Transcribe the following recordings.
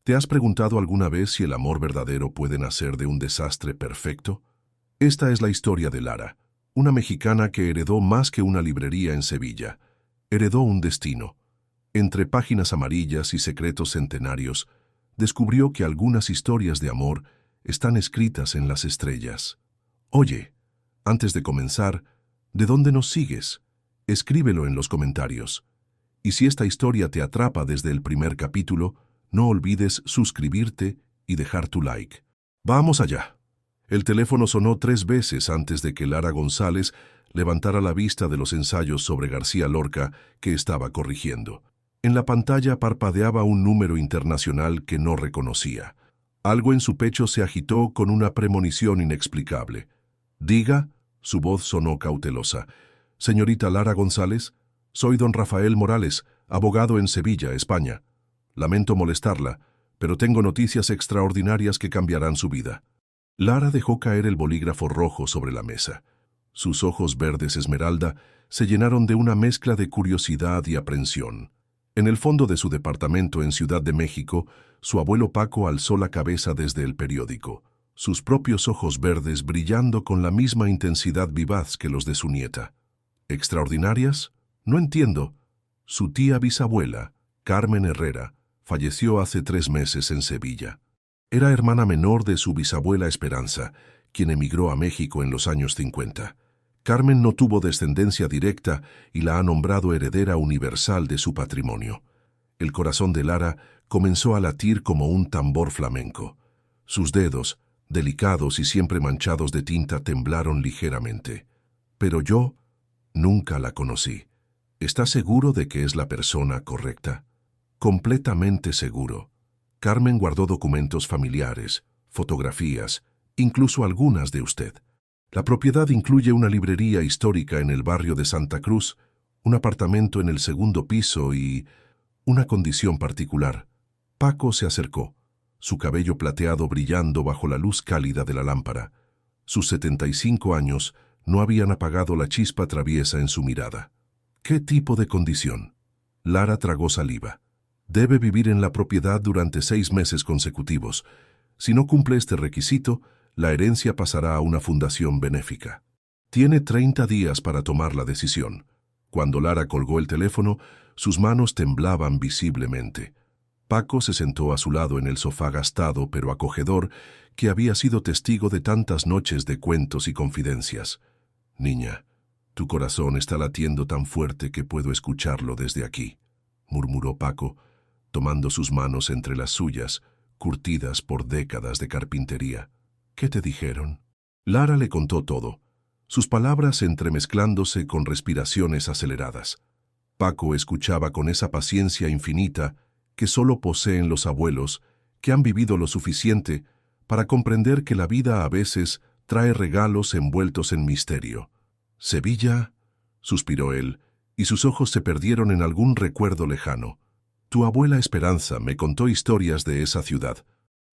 ¿Te has preguntado alguna vez si el amor verdadero puede nacer de un desastre perfecto? Esta es la historia de Lara, una mexicana que heredó más que una librería en Sevilla. Heredó un destino. Entre páginas amarillas y secretos centenarios, descubrió que algunas historias de amor están escritas en las estrellas. Oye, antes de comenzar, ¿de dónde nos sigues? Escríbelo en los comentarios. Y si esta historia te atrapa desde el primer capítulo, no olvides suscribirte y dejar tu like. ¡Vamos allá! El teléfono sonó 3 veces antes de que Lara González levantara la vista de los ensayos sobre García Lorca que estaba corrigiendo. En la pantalla parpadeaba un número internacional que no reconocía. Algo en su pecho se agitó con una premonición inexplicable. «Diga», su voz sonó cautelosa. «Señorita Lara González, soy don Rafael Morales, abogado en Sevilla, España. Lamento molestarla, pero tengo noticias extraordinarias que cambiarán su vida». Lara dejó caer el bolígrafo rojo sobre la mesa. Sus ojos verdes esmeralda se llenaron de una mezcla de curiosidad y aprensión. En el fondo de su departamento en Ciudad de México, su abuelo Paco alzó la cabeza desde el periódico, sus propios ojos verdes brillando con la misma intensidad vivaz que los de su nieta. ¿Extraordinarias? No entiendo. Su tía bisabuela, Carmen Herrera, falleció hace 3 meses en Sevilla. Era hermana menor de su bisabuela Esperanza, quien emigró a México en los años 50. Carmen no tuvo descendencia directa y la ha nombrado heredera universal de su patrimonio. El corazón de Lara comenzó a latir como un tambor flamenco. Sus dedos, delicados y siempre manchados de tinta, temblaron ligeramente. Pero yo nunca la conocí. ¿Está seguro de que es la persona correcta? Completamente seguro. Carmen guardó documentos familiares, fotografías, incluso algunas de usted. La propiedad incluye una librería histórica en el barrio de Santa Cruz, un apartamento en el 2.º piso y una condición particular. Paco se acercó, su cabello plateado brillando bajo la luz cálida de la lámpara. Sus 75 años no habían apagado la chispa traviesa en su mirada. ¿Qué tipo de condición? Lara tragó saliva. Debe vivir en la propiedad durante 6 meses consecutivos. Si no cumple este requisito, la herencia pasará a una fundación benéfica. Tiene 30 días para tomar la decisión. Cuando Lara colgó el teléfono, sus manos temblaban visiblemente. Paco se sentó a su lado en el sofá gastado pero acogedor que había sido testigo de tantas noches de cuentos y confidencias. «Niña, tu corazón está latiendo tan fuerte que puedo escucharlo desde aquí», murmuró Paco, tomando sus manos entre las suyas, curtidas por décadas de carpintería. «¿Qué te dijeron?» Lara le contó todo, sus palabras entremezclándose con respiraciones aceleradas. Paco escuchaba con esa paciencia infinita que solo poseen los abuelos, que han vivido lo suficiente para comprender que la vida a veces trae regalos envueltos en misterio. «Sevilla», suspiró él, y sus ojos se perdieron en algún recuerdo lejano. «Tu abuela Esperanza me contó historias de esa ciudad.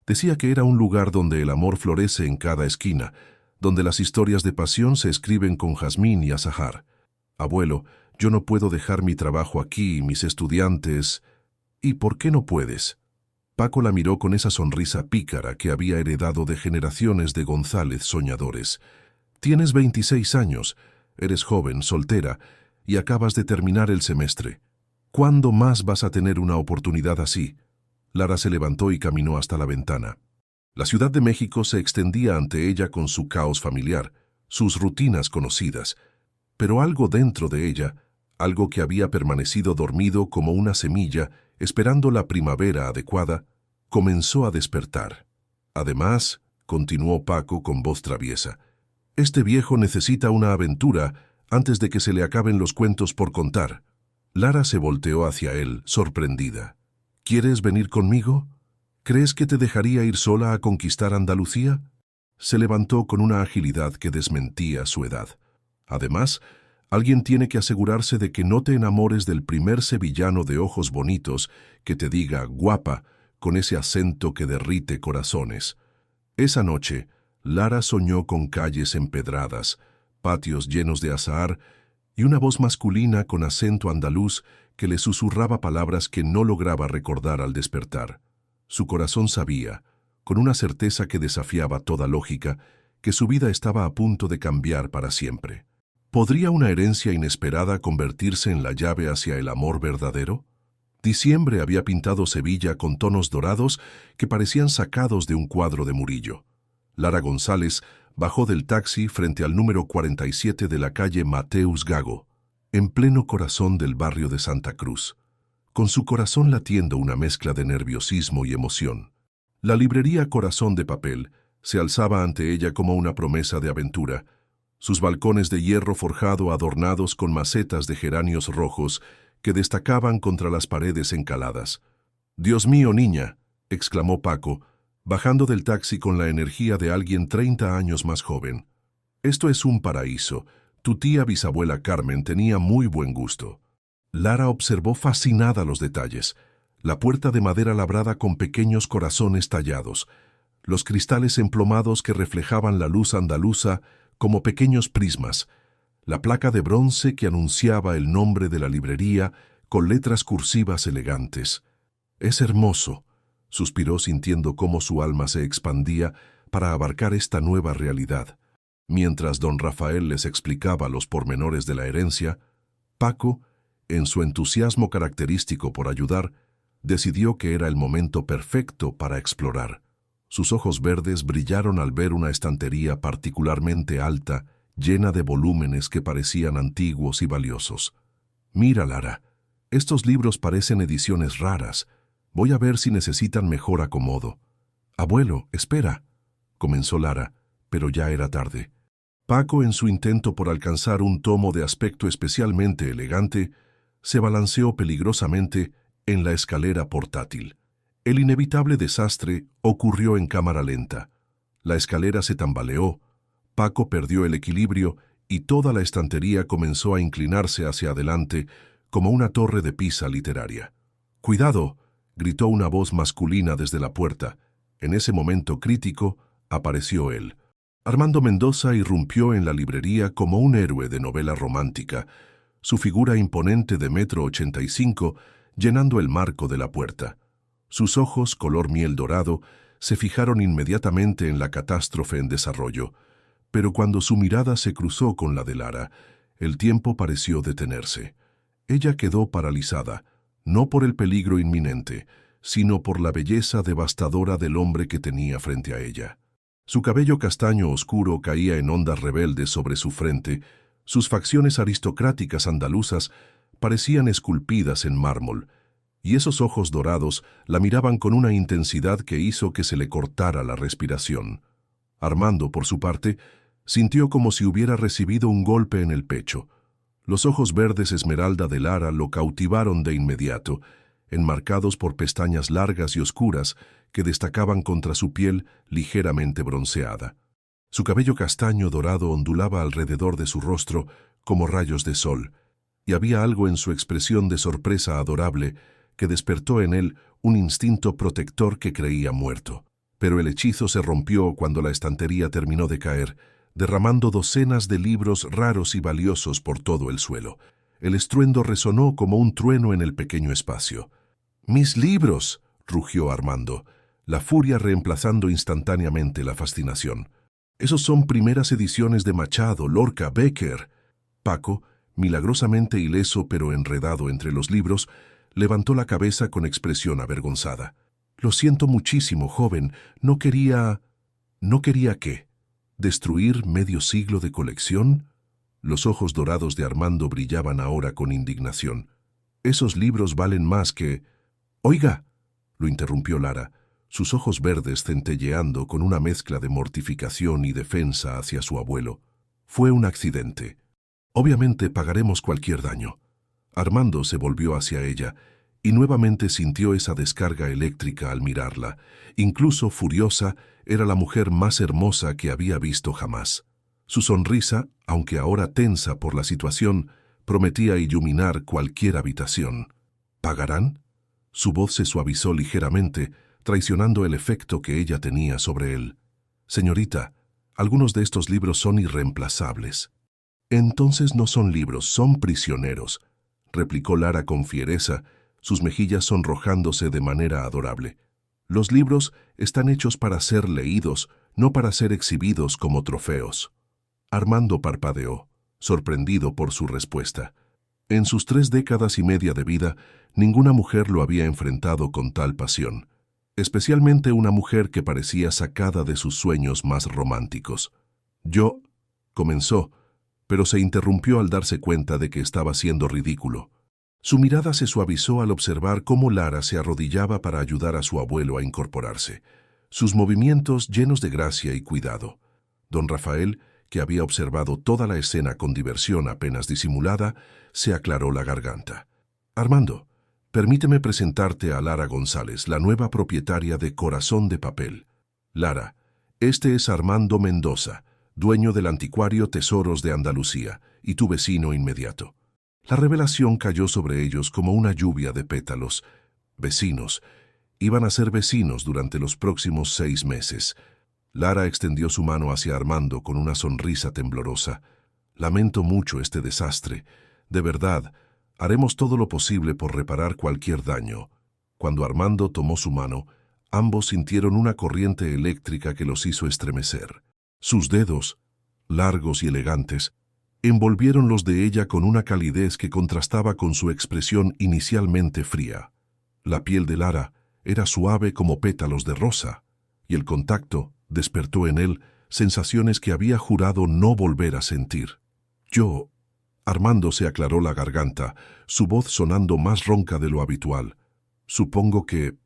Decía que era un lugar donde el amor florece en cada esquina, donde las historias de pasión se escriben con jazmín y azahar. Abuelo, yo no puedo dejar mi trabajo aquí, mis estudiantes». «¿Y por qué no puedes?» Paco la miró con esa sonrisa pícara que había heredado de generaciones de González soñadores. «Tienes 26 años, eres joven, soltera, y acabas de terminar el semestre. ¿Cuándo más vas a tener una oportunidad así?» Lara se levantó y caminó hasta la ventana. La Ciudad de México se extendía ante ella con su caos familiar, sus rutinas conocidas, pero algo dentro de ella, algo que había permanecido dormido como una semilla, esperando la primavera adecuada, comenzó a despertar. «Además», continuó Paco con voz traviesa, «este viejo necesita una aventura antes de que se le acaben los cuentos por contar». Lara se volteó hacia él, sorprendida. «¿Quieres venir conmigo? ¿Crees que te dejaría ir sola a conquistar Andalucía?» Se levantó con una agilidad que desmentía su edad. «Además, alguien tiene que asegurarse de que no te enamores del primer sevillano de ojos bonitos que te diga guapa con ese acento que derrite corazones». Esa noche, Lara soñó con calles empedradas, patios llenos de azahar y una voz masculina con acento andaluz que le susurraba palabras que no lograba recordar al despertar. Su corazón sabía, con una certeza que desafiaba toda lógica, que su vida estaba a punto de cambiar para siempre. ¿Podría una herencia inesperada convertirse en la llave hacia el amor verdadero? Diciembre había pintado Sevilla con tonos dorados que parecían sacados de un cuadro de Murillo. Lara González bajó del taxi frente al número 47 de la calle Mateus Gago, en pleno corazón del barrio de Santa Cruz, con su corazón latiendo una mezcla de nerviosismo y emoción. La librería Corazón de Papel se alzaba ante ella como una promesa de aventura, sus balcones de hierro forjado adornados con macetas de geranios rojos que destacaban contra las paredes encaladas. «Dios mío, niña», exclamó Paco, bajando del taxi con la energía de alguien 30 años más joven. «Esto es un paraíso. Tu tía bisabuela Carmen tenía muy buen gusto». Lara observó fascinada los detalles. La puerta de madera labrada con pequeños corazones tallados, los cristales emplomados que reflejaban la luz andaluza como pequeños prismas, la placa de bronce que anunciaba el nombre de la librería con letras cursivas elegantes. «Es hermoso», suspiró sintiendo cómo su alma se expandía para abarcar esta nueva realidad. Mientras don Rafael les explicaba los pormenores de la herencia, Paco, en su entusiasmo característico por ayudar, decidió que era el momento perfecto para explorar. Sus ojos verdes brillaron al ver una estantería particularmente alta, llena de volúmenes que parecían antiguos y valiosos. «Mira, Lara, estos libros parecen ediciones raras. Voy a ver si necesitan mejor acomodo». «Abuelo, espera», comenzó Lara, pero ya era tarde. Paco, en su intento por alcanzar un tomo de aspecto especialmente elegante, se balanceó peligrosamente en la escalera portátil. El inevitable desastre ocurrió en cámara lenta. La escalera se tambaleó, Paco perdió el equilibrio y toda la estantería comenzó a inclinarse hacia adelante como una torre de Pisa literaria. «¡Cuidado!», gritó una voz masculina desde la puerta. En ese momento crítico apareció él. Armando Mendoza irrumpió en la librería como un héroe de novela romántica, su figura imponente de 1,85 m llenando el marco de la puerta. Sus ojos, color miel dorado, se fijaron inmediatamente en la catástrofe en desarrollo, pero cuando su mirada se cruzó con la de Lara, el tiempo pareció detenerse. Ella quedó paralizada, no por el peligro inminente, sino por la belleza devastadora del hombre que tenía frente a ella. Su cabello castaño oscuro caía en ondas rebeldes sobre su frente, sus facciones aristocráticas andaluzas parecían esculpidas en mármol, y esos ojos dorados la miraban con una intensidad que hizo que se le cortara la respiración. Armando, por su parte, sintió como si hubiera recibido un golpe en el pecho. Los ojos verdes esmeralda de Lara lo cautivaron de inmediato, enmarcados por pestañas largas y oscuras que destacaban contra su piel ligeramente bronceada. Su cabello castaño dorado ondulaba alrededor de su rostro como rayos de sol, y había algo en su expresión de sorpresa adorable que despertó en él un instinto protector que creía muerto. Pero el hechizo se rompió cuando la estantería terminó de caer, derramando docenas de libros raros y valiosos por todo el suelo. El estruendo resonó como un trueno en el pequeño espacio. «¡Mis libros!», rugió Armando, la furia reemplazando instantáneamente la fascinación. «Esos son primeras ediciones de Machado, Lorca, Becker». Paco, milagrosamente ileso pero enredado entre los libros, levantó la cabeza con expresión avergonzada. «Lo siento muchísimo, joven. No quería...» «¿No quería qué? ¿Destruir medio siglo de colección?». Los ojos dorados de Armando brillaban ahora con indignación. «Esos libros valen más que...». «Oiga», lo interrumpió Lara, sus ojos verdes centelleando con una mezcla de mortificación y defensa hacia su abuelo. «Fue un accidente. Obviamente pagaremos cualquier daño». Armando se volvió hacia ella y nuevamente sintió esa descarga eléctrica al mirarla. Incluso furiosa, era la mujer más hermosa que había visto jamás. Su sonrisa, aunque ahora tensa por la situación, prometía iluminar cualquier habitación. «¿Pagarán?». Su voz se suavizó ligeramente, traicionando el efecto que ella tenía sobre él. «Señorita, algunos de estos libros son irreemplazables». «Entonces no son libros, son prisioneros», replicó Lara con fiereza, sus mejillas sonrojándose de manera adorable. Los libros están hechos para ser leídos, no para ser exhibidos como trofeos. Armando parpadeó, sorprendido por su respuesta. En sus 3 décadas y media de vida, ninguna mujer lo había enfrentado con tal pasión, especialmente una mujer que parecía sacada de sus sueños más románticos. Yo, comenzó, pero se interrumpió al darse cuenta de que estaba siendo ridículo. Su mirada se suavizó al observar cómo Lara se arrodillaba para ayudar a su abuelo a incorporarse, sus movimientos llenos de gracia y cuidado. Don Rafael, que había observado toda la escena con diversión apenas disimulada, se aclaró la garganta. Armando, permíteme presentarte a Lara González, la nueva propietaria de Corazón de Papel. Lara, este es Armando Mendoza, dueño del anticuario Tesoros de Andalucía, y tu vecino inmediato. La revelación cayó sobre ellos como una lluvia de pétalos. Vecinos. Iban a ser vecinos durante los próximos 6 meses. Lara extendió su mano hacia Armando con una sonrisa temblorosa. Lamento mucho este desastre. De verdad, haremos todo lo posible por reparar cualquier daño. Cuando Armando tomó su mano, ambos sintieron una corriente eléctrica que los hizo estremecer. Sus dedos, largos y elegantes, envolvieron los de ella con una calidez que contrastaba con su expresión inicialmente fría. La piel de Lara era suave como pétalos de rosa, y el contacto despertó en él sensaciones que había jurado no volver a sentir. Armando se aclaró la garganta, su voz sonando más ronca de lo habitual. Supongo que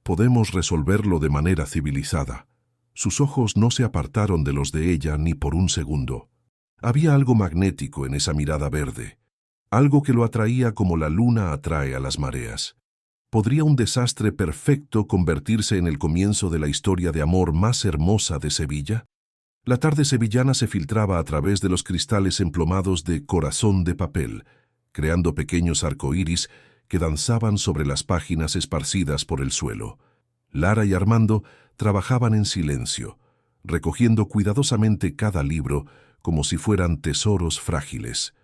podemos resolverlo de manera civilizada. Sus ojos no se apartaron de los de ella ni por un segundo. Había algo magnético en esa mirada verde, algo que lo atraía como la luna atrae a las mareas. ¿Podría un desastre perfecto convertirse en el comienzo de la historia de amor más hermosa de Sevilla? La tarde sevillana se filtraba a través de los cristales emplomados de Corazón de Papel, creando pequeños arcoíris que danzaban sobre las páginas esparcidas por el suelo. Lara y Armando trabajaban en silencio, recogiendo cuidadosamente cada libro como si fueran tesoros frágiles.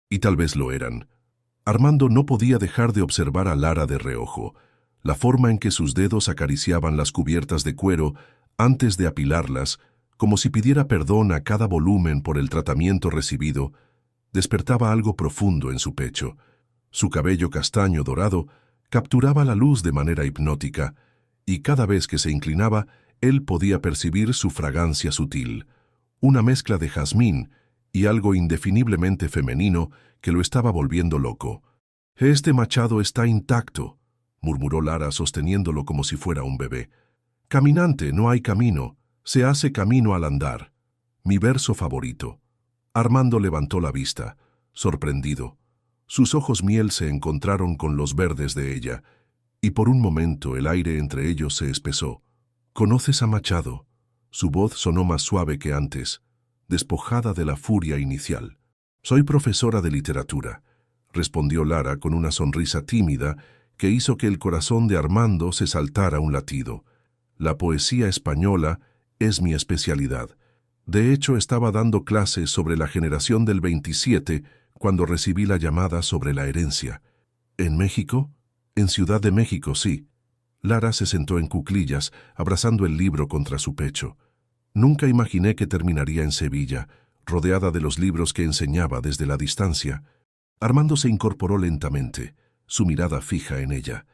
Y tal vez lo eran. Armando no podía dejar de observar a Lara de reojo, la forma en que sus dedos acariciaban las cubiertas de cuero antes de apilarlas, como si pidiera perdón a cada volumen por el tratamiento recibido, despertaba algo profundo en su pecho. Su cabello castaño dorado capturaba la luz de manera hipnótica, y cada vez que se inclinaba, él podía percibir su fragancia sutil, una mezcla de jazmín y algo indefiniblemente femenino que lo estaba volviendo loco. «Este machado está intacto», murmuró Lara sosteniéndolo como si fuera un bebé. «Caminante, no hay camino, se hace camino al andar. Mi verso favorito». Armando levantó la vista, sorprendido. Sus ojos miel se encontraron con los verdes de ella, y por un momento el aire entre ellos se espesó. «¿Conoces a Machado?» Su voz sonó más suave que antes, despojada de la furia inicial. «Soy profesora de literatura», respondió Lara con una sonrisa tímida que hizo que el corazón de Armando se saltara un latido. «La poesía española es mi especialidad. De hecho, estaba dando clases sobre la generación del 27 cuando recibí la llamada sobre la herencia». «¿En México?» «En Ciudad de México, sí». Lara se sentó en cuclillas, abrazando el libro contra su pecho. «Nunca imaginé que terminaría en Sevilla, rodeada de los libros que enseñaba desde la distancia». Armando se incorporó lentamente, su mirada fija en ella.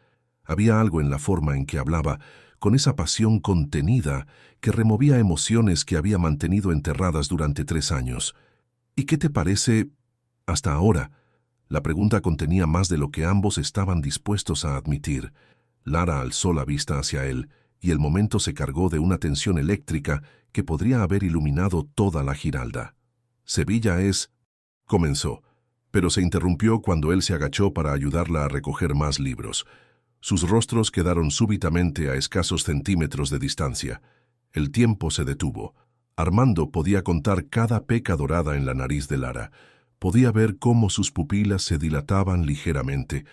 Había algo en la forma en que hablaba, con esa pasión contenida que removía emociones que había mantenido enterradas durante 3 años. «¿Y qué te parece hasta ahora?» La pregunta contenía más de lo que ambos estaban dispuestos a admitir. Lara alzó la vista hacia él, y el momento se cargó de una tensión eléctrica que podría haber iluminado toda la Giralda. «Sevilla es...» comenzó, pero se interrumpió cuando él se agachó para ayudarla a recoger más libros. Sus rostros quedaron súbitamente a escasos centímetros de distancia. El tiempo se detuvo. Armando podía contar cada peca dorada en la nariz de Lara. Podía ver cómo sus pupilas se dilataban ligeramente.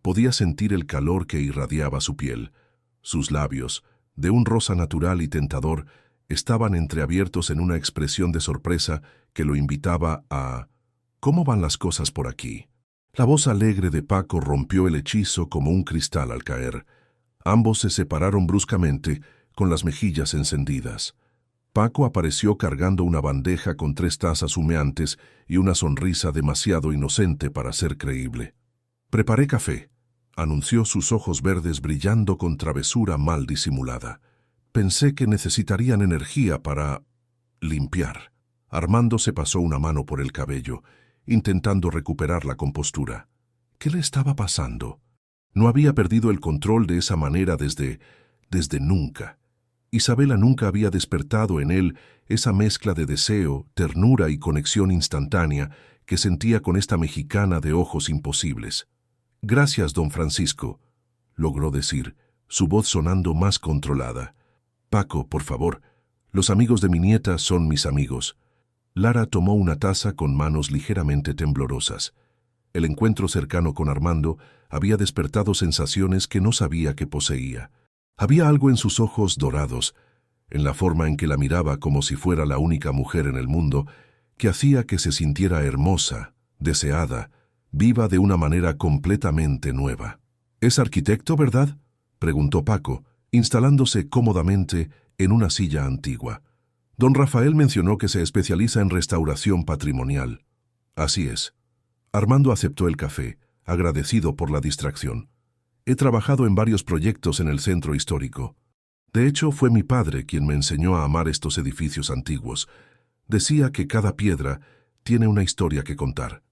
Podía sentir el calor que irradiaba su piel. Sus labios, de un rosa natural y tentador, estaban entreabiertos en una expresión de sorpresa que lo invitaba a... «¿Cómo van las cosas por aquí?» La voz alegre de Paco rompió el hechizo como un cristal al caer. Ambos se separaron bruscamente, con las mejillas encendidas. Paco apareció cargando una bandeja con 3 tazas humeantes y una sonrisa demasiado inocente para ser creíble. «Preparé café», anunció, sus ojos verdes brillando con travesura mal disimulada. «Pensé que necesitarían energía para limpiar». Armando se pasó una mano por el cabello, intentando recuperar la compostura. ¿Qué le estaba pasando? No había perdido el control de esa manera desde nunca. Isabela nunca había despertado en él esa mezcla de deseo, ternura y conexión instantánea que sentía con esta mexicana de ojos imposibles. «Gracias, don Francisco», logró decir, su voz sonando más controlada. «Paco, por favor, los amigos de mi nieta son mis amigos». Lara tomó una taza con manos ligeramente temblorosas. El encuentro cercano con Armando había despertado sensaciones que no sabía que poseía. Había algo en sus ojos dorados, en la forma en que la miraba como si fuera la única mujer en el mundo, que hacía que se sintiera hermosa, deseada, viva de una manera completamente nueva. «¿Es arquitecto, verdad?», preguntó Paco, instalándose cómodamente en una silla antigua. «Don Rafael mencionó que se especializa en restauración patrimonial». «Así es». Armando aceptó el café, agradecido por la distracción. «He trabajado en varios proyectos en el centro histórico. De hecho, fue mi padre quien me enseñó a amar estos edificios antiguos. Decía que cada piedra tiene una historia que contar».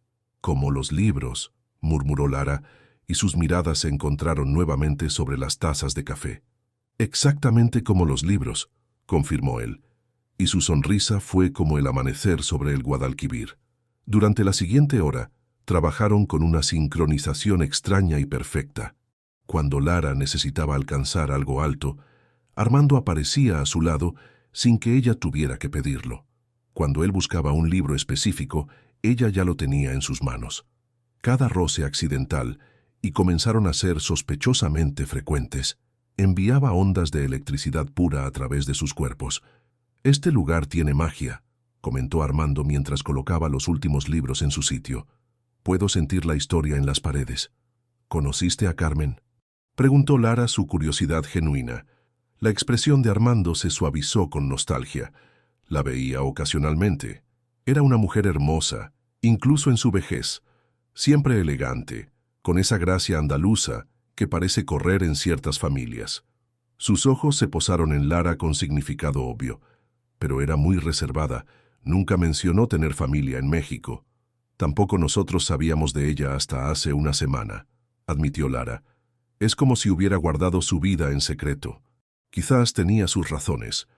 «Como los libros», murmuró Lara, y sus miradas se encontraron nuevamente sobre las tazas de café. «Exactamente como los libros», confirmó él, y su sonrisa fue como el amanecer sobre el Guadalquivir. Durante la siguiente hora, trabajaron con una sincronización extraña y perfecta. Cuando Lara necesitaba alcanzar algo alto, Armando aparecía a su lado sin que ella tuviera que pedirlo. Cuando él buscaba un libro específico, ella ya lo tenía en sus manos. Cada roce accidental, y comenzaron a ser sospechosamente frecuentes, enviaba ondas de electricidad pura a través de sus cuerpos. «Este lugar tiene magia», comentó Armando mientras colocaba los últimos libros en su sitio. «Puedo sentir la historia en las paredes». «¿Conociste a Carmen?», preguntó Lara, su curiosidad genuina. La expresión de Armando se suavizó con nostalgia. La veía ocasionalmente. Era una mujer hermosa, incluso en su vejez, siempre elegante, con esa gracia andaluza que parece correr en ciertas familias. Sus ojos se posaron en Lara con significado obvio, pero era muy reservada. Nunca mencionó tener familia en México. «Tampoco nosotros sabíamos de ella hasta hace una semana», admitió Lara. «Es como si hubiera guardado su vida en secreto. Quizás tenía sus razones».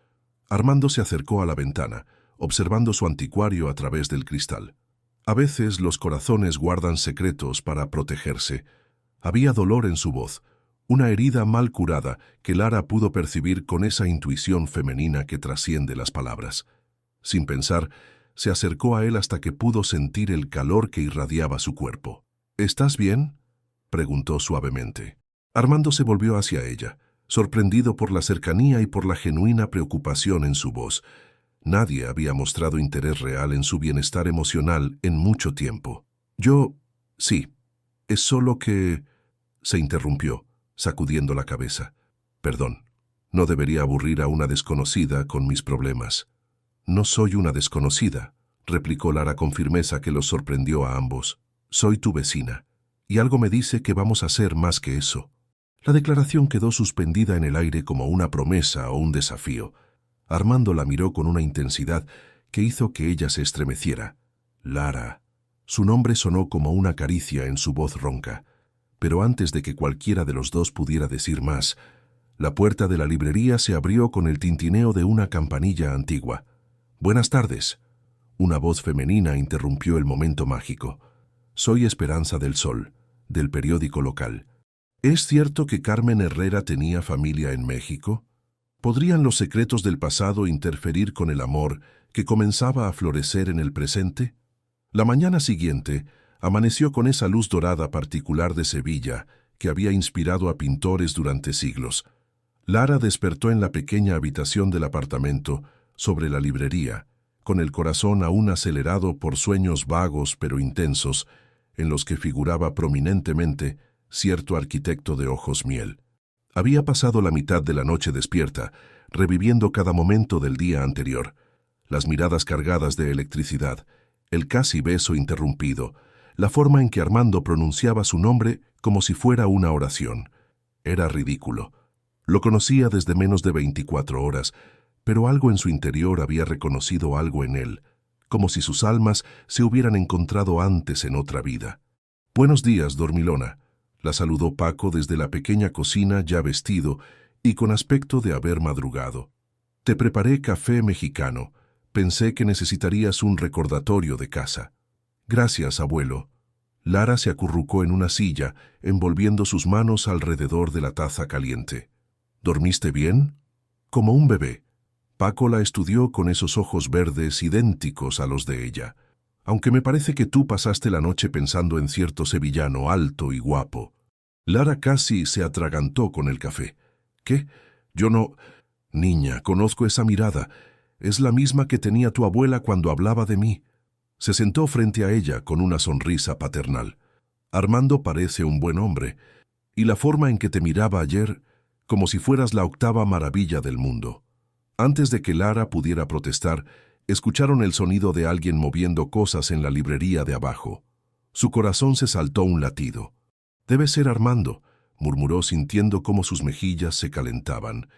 Armando se acercó a la ventana, observando su anticuario a través del cristal. «A veces los corazones guardan secretos para protegerse». Había dolor en su voz, una herida mal curada que Lara pudo percibir con esa intuición femenina que trasciende las palabras. Sin pensar, se acercó a él hasta que pudo sentir el calor que irradiaba su cuerpo. «¿Estás bien?», preguntó suavemente. Armando se volvió hacia ella, sorprendido por la cercanía y por la genuina preocupación en su voz. Nadie había mostrado interés real en su bienestar emocional en mucho tiempo. «Yo, sí, es solo que…», se interrumpió, sacudiendo la cabeza. «Perdón, no debería aburrir a una desconocida con mis problemas». «No soy una desconocida», replicó Lara con firmeza que los sorprendió a ambos. «Soy tu vecina, y algo me dice que vamos a ser más que eso». La declaración quedó suspendida en el aire como una promesa o un desafío. Armando la miró con una intensidad que hizo que ella se estremeciera. «Lara». Su nombre sonó como una caricia en su voz ronca. Pero antes de que cualquiera de los dos pudiera decir más, la puerta de la librería se abrió con el tintineo de una campanilla antigua. «Buenas tardes». Una voz femenina interrumpió el momento mágico. «Soy Esperanza del Sol, del periódico local. ¿Es cierto que Carmen Herrera tenía familia en México? ¿Podrían los secretos del pasado interferir con el amor que comenzaba a florecer en el presente?» La mañana siguiente amaneció con esa luz dorada particular de Sevilla que había inspirado a pintores durante siglos. Lara despertó en la pequeña habitación del apartamento, sobre la librería, con el corazón aún acelerado por sueños vagos pero intensos, en los que figuraba prominentemente cierto arquitecto de ojos miel. Había pasado la mitad de la noche despierta, reviviendo cada momento del día anterior. Las miradas cargadas de electricidad, el casi beso interrumpido, la forma en que Armando pronunciaba su nombre como si fuera una oración. Era ridículo. Lo conocía desde menos de 24 horas, pero algo en su interior había reconocido algo en él, como si sus almas se hubieran encontrado antes en otra vida. «Buenos días, dormilona», la saludó Paco desde la pequeña cocina ya vestido y con aspecto de haber madrugado. «Te preparé café mexicano. Pensé que necesitarías un recordatorio de casa». «Gracias, abuelo». Lara se acurrucó en una silla, envolviendo sus manos alrededor de la taza caliente. «¿Dormiste bien?» «Como un bebé». Paco la estudió con esos ojos verdes idénticos a los de ella. «Aunque me parece que tú pasaste la noche pensando en cierto sevillano alto y guapo». Lara casi se atragantó con el café. «¿Qué? Yo no...» «Niña, conozco esa mirada. Es la misma que tenía tu abuela cuando hablaba de mí». Se sentó frente a ella con una sonrisa paternal. «Armando parece un buen hombre, y la forma en que te miraba ayer, como si fueras la octava maravilla del mundo». Antes de que Lara pudiera protestar, escucharon el sonido de alguien moviendo cosas en la librería de abajo. Su corazón se saltó un latido. «Debe ser Armando», murmuró sintiendo cómo sus mejillas se calentaban.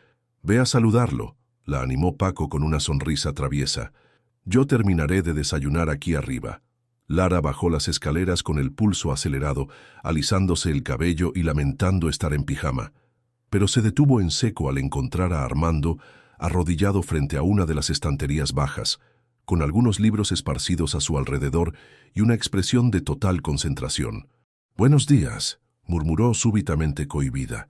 «Ve a saludarlo», la animó Paco con una sonrisa traviesa. «Yo terminaré de desayunar aquí arriba». Lara bajó las escaleras con el pulso acelerado, alisándose el cabello y lamentando estar en pijama. Pero se detuvo en seco al encontrar a Armando arrodillado frente a una de las estanterías bajas, con algunos libros esparcidos a su alrededor y una expresión de total concentración. «Buenos días», murmuró súbitamente cohibida.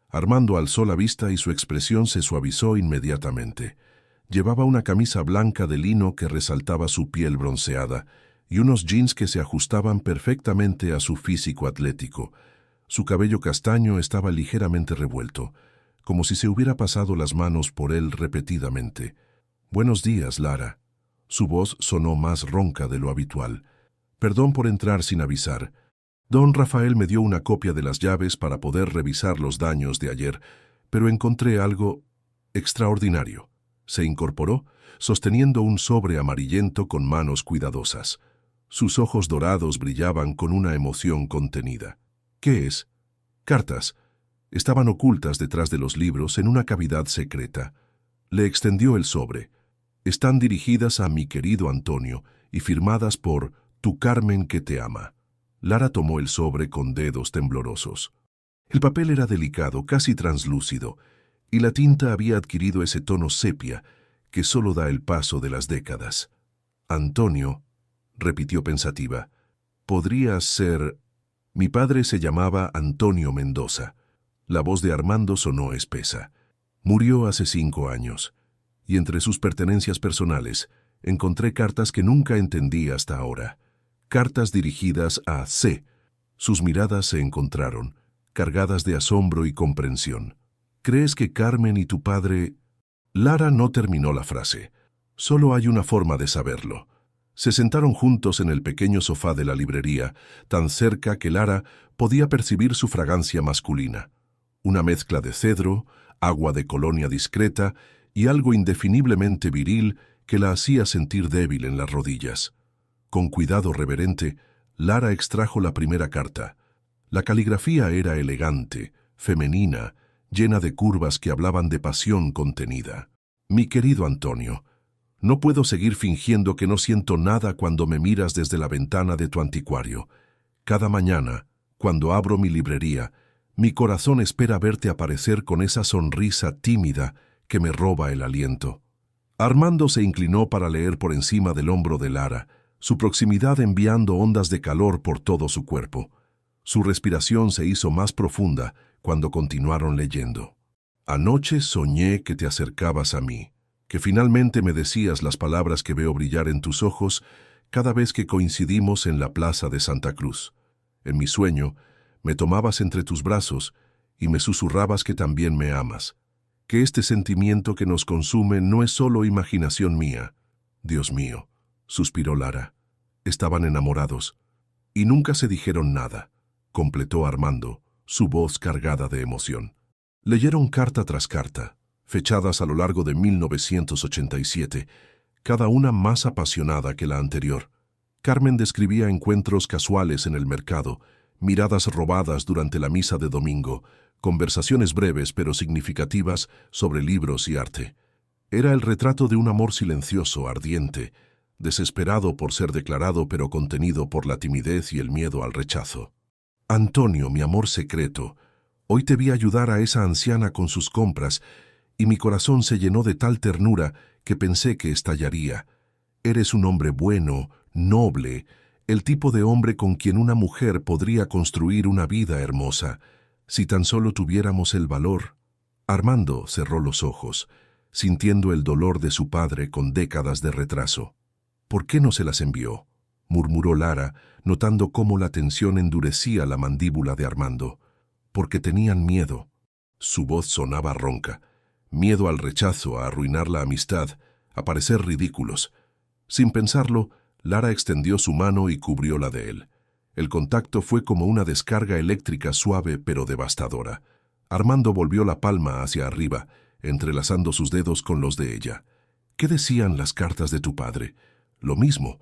Armando alzó la vista y su expresión se suavizó inmediatamente. Llevaba una camisa blanca de lino que resaltaba su piel bronceada y unos jeans que se ajustaban perfectamente a su físico atlético. Su cabello castaño estaba ligeramente revuelto, como si se hubiera pasado las manos por él repetidamente. «Buenos días, Lara». Su voz sonó más ronca de lo habitual. «Perdón por entrar sin avisar. Don Rafael me dio una copia de las llaves para poder revisar los daños de ayer, pero encontré algo extraordinario». Se incorporó, sosteniendo un sobre amarillento con manos cuidadosas. Sus ojos dorados brillaban con una emoción contenida. «¿Qué es?» «Cartas». Estaban ocultas detrás de los libros en una cavidad secreta. Le extendió el sobre. «Están dirigidas a mi querido Antonio y firmadas por Tu Carmen que te ama». Lara tomó el sobre con dedos temblorosos. El papel era delicado, casi translúcido, y la tinta había adquirido ese tono sepia que solo da el paso de las décadas. «Antonio», repitió pensativa, «podría ser...». «Mi padre se llamaba Antonio Mendoza». La voz de Armando sonó espesa. «Murió hace 5 años, y entre sus pertenencias personales encontré cartas que nunca entendí hasta ahora. Cartas dirigidas a C». Sus miradas se encontraron, cargadas de asombro y comprensión. «¿Crees que Carmen y tu padre...?» Lara no terminó la frase. «Solo hay una forma de saberlo». Se sentaron juntos en el pequeño sofá de la librería, tan cerca que Lara podía percibir su fragancia masculina. Una mezcla de cedro, agua de colonia discreta y algo indefiniblemente viril que la hacía sentir débil en las rodillas. Con cuidado reverente, Lara extrajo la primera carta. La caligrafía era elegante, femenina, llena de curvas que hablaban de pasión contenida. «Mi querido Antonio, no puedo seguir fingiendo que no siento nada cuando me miras desde la ventana de tu anticuario. Cada mañana, cuando abro mi librería, mi corazón espera verte aparecer con esa sonrisa tímida que me roba el aliento». Armando se inclinó para leer por encima del hombro de Lara, su proximidad enviando ondas de calor por todo su cuerpo. Su respiración se hizo más profunda cuando continuaron leyendo. «Anoche soñé que te acercabas a mí, que finalmente me decías las palabras que veo brillar en tus ojos cada vez que coincidimos en la plaza de Santa Cruz. En mi sueño, me tomabas entre tus brazos y me susurrabas que también me amas, que este sentimiento que nos consume no es solo imaginación mía». «Dios mío», suspiró Lara. Estaban enamorados. «Y nunca se dijeron nada», completó Armando, su voz cargada de emoción. Leyeron carta tras carta, fechadas a lo largo de 1987, cada una más apasionada que la anterior. Carmen describía encuentros casuales en el mercado, miradas robadas durante la misa de domingo, conversaciones breves pero significativas sobre libros y arte. Era el retrato de un amor silencioso, ardiente, desesperado por ser declarado pero contenido por la timidez y el miedo al rechazo. Antonio, mi amor secreto, hoy te vi ayudar a esa anciana con sus compras y mi corazón se llenó de tal ternura que pensé que estallaría. Eres un hombre bueno, noble, el tipo de hombre con quien una mujer podría construir una vida hermosa, si tan solo tuviéramos el valor. Armando cerró los ojos, sintiendo el dolor de su padre con décadas de retraso. ¿Por qué no se las envió?, murmuró Lara, notando cómo la tensión endurecía la mandíbula de Armando. Porque tenían miedo. Su voz sonaba ronca. Miedo al rechazo, a arruinar la amistad, a parecer ridículos. Sin pensarlo, Lara extendió su mano y cubrió la de él. El contacto fue como una descarga eléctrica suave pero devastadora. Armando volvió la palma hacia arriba, entrelazando sus dedos con los de ella. ¿Qué decían las cartas de tu padre? Lo mismo.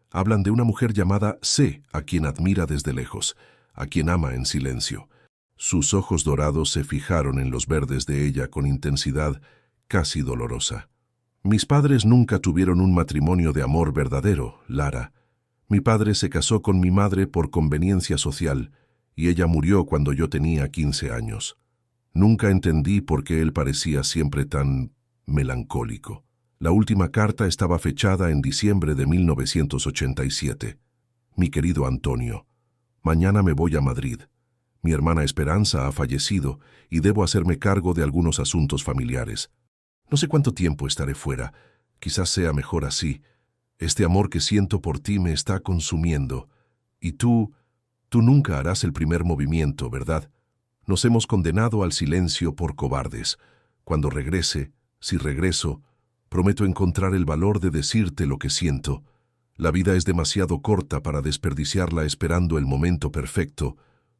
Hablan de una mujer llamada C, a quien admira desde lejos, a quien ama en silencio. Sus ojos dorados se fijaron en los verdes de ella con intensidad casi dolorosa. Mis padres nunca tuvieron un matrimonio de amor verdadero, Lara. Mi padre se casó con mi madre por conveniencia social y ella murió cuando yo tenía 15 años. Nunca entendí por qué él parecía siempre tan melancólico. La última carta estaba fechada en diciembre de 1987. Mi querido Antonio, mañana me voy a Madrid. Mi hermana Esperanza ha fallecido y debo hacerme cargo de algunos asuntos familiares. No sé cuánto tiempo estaré fuera. Quizás sea mejor así. Este amor que siento por ti me está consumiendo. Y tú nunca harás el primer movimiento, ¿verdad? Nos hemos condenado al silencio por cobardes. Cuando regrese, si regreso, prometo encontrar el valor de decirte lo que siento. La vida es demasiado corta para desperdiciarla esperando el momento perfecto.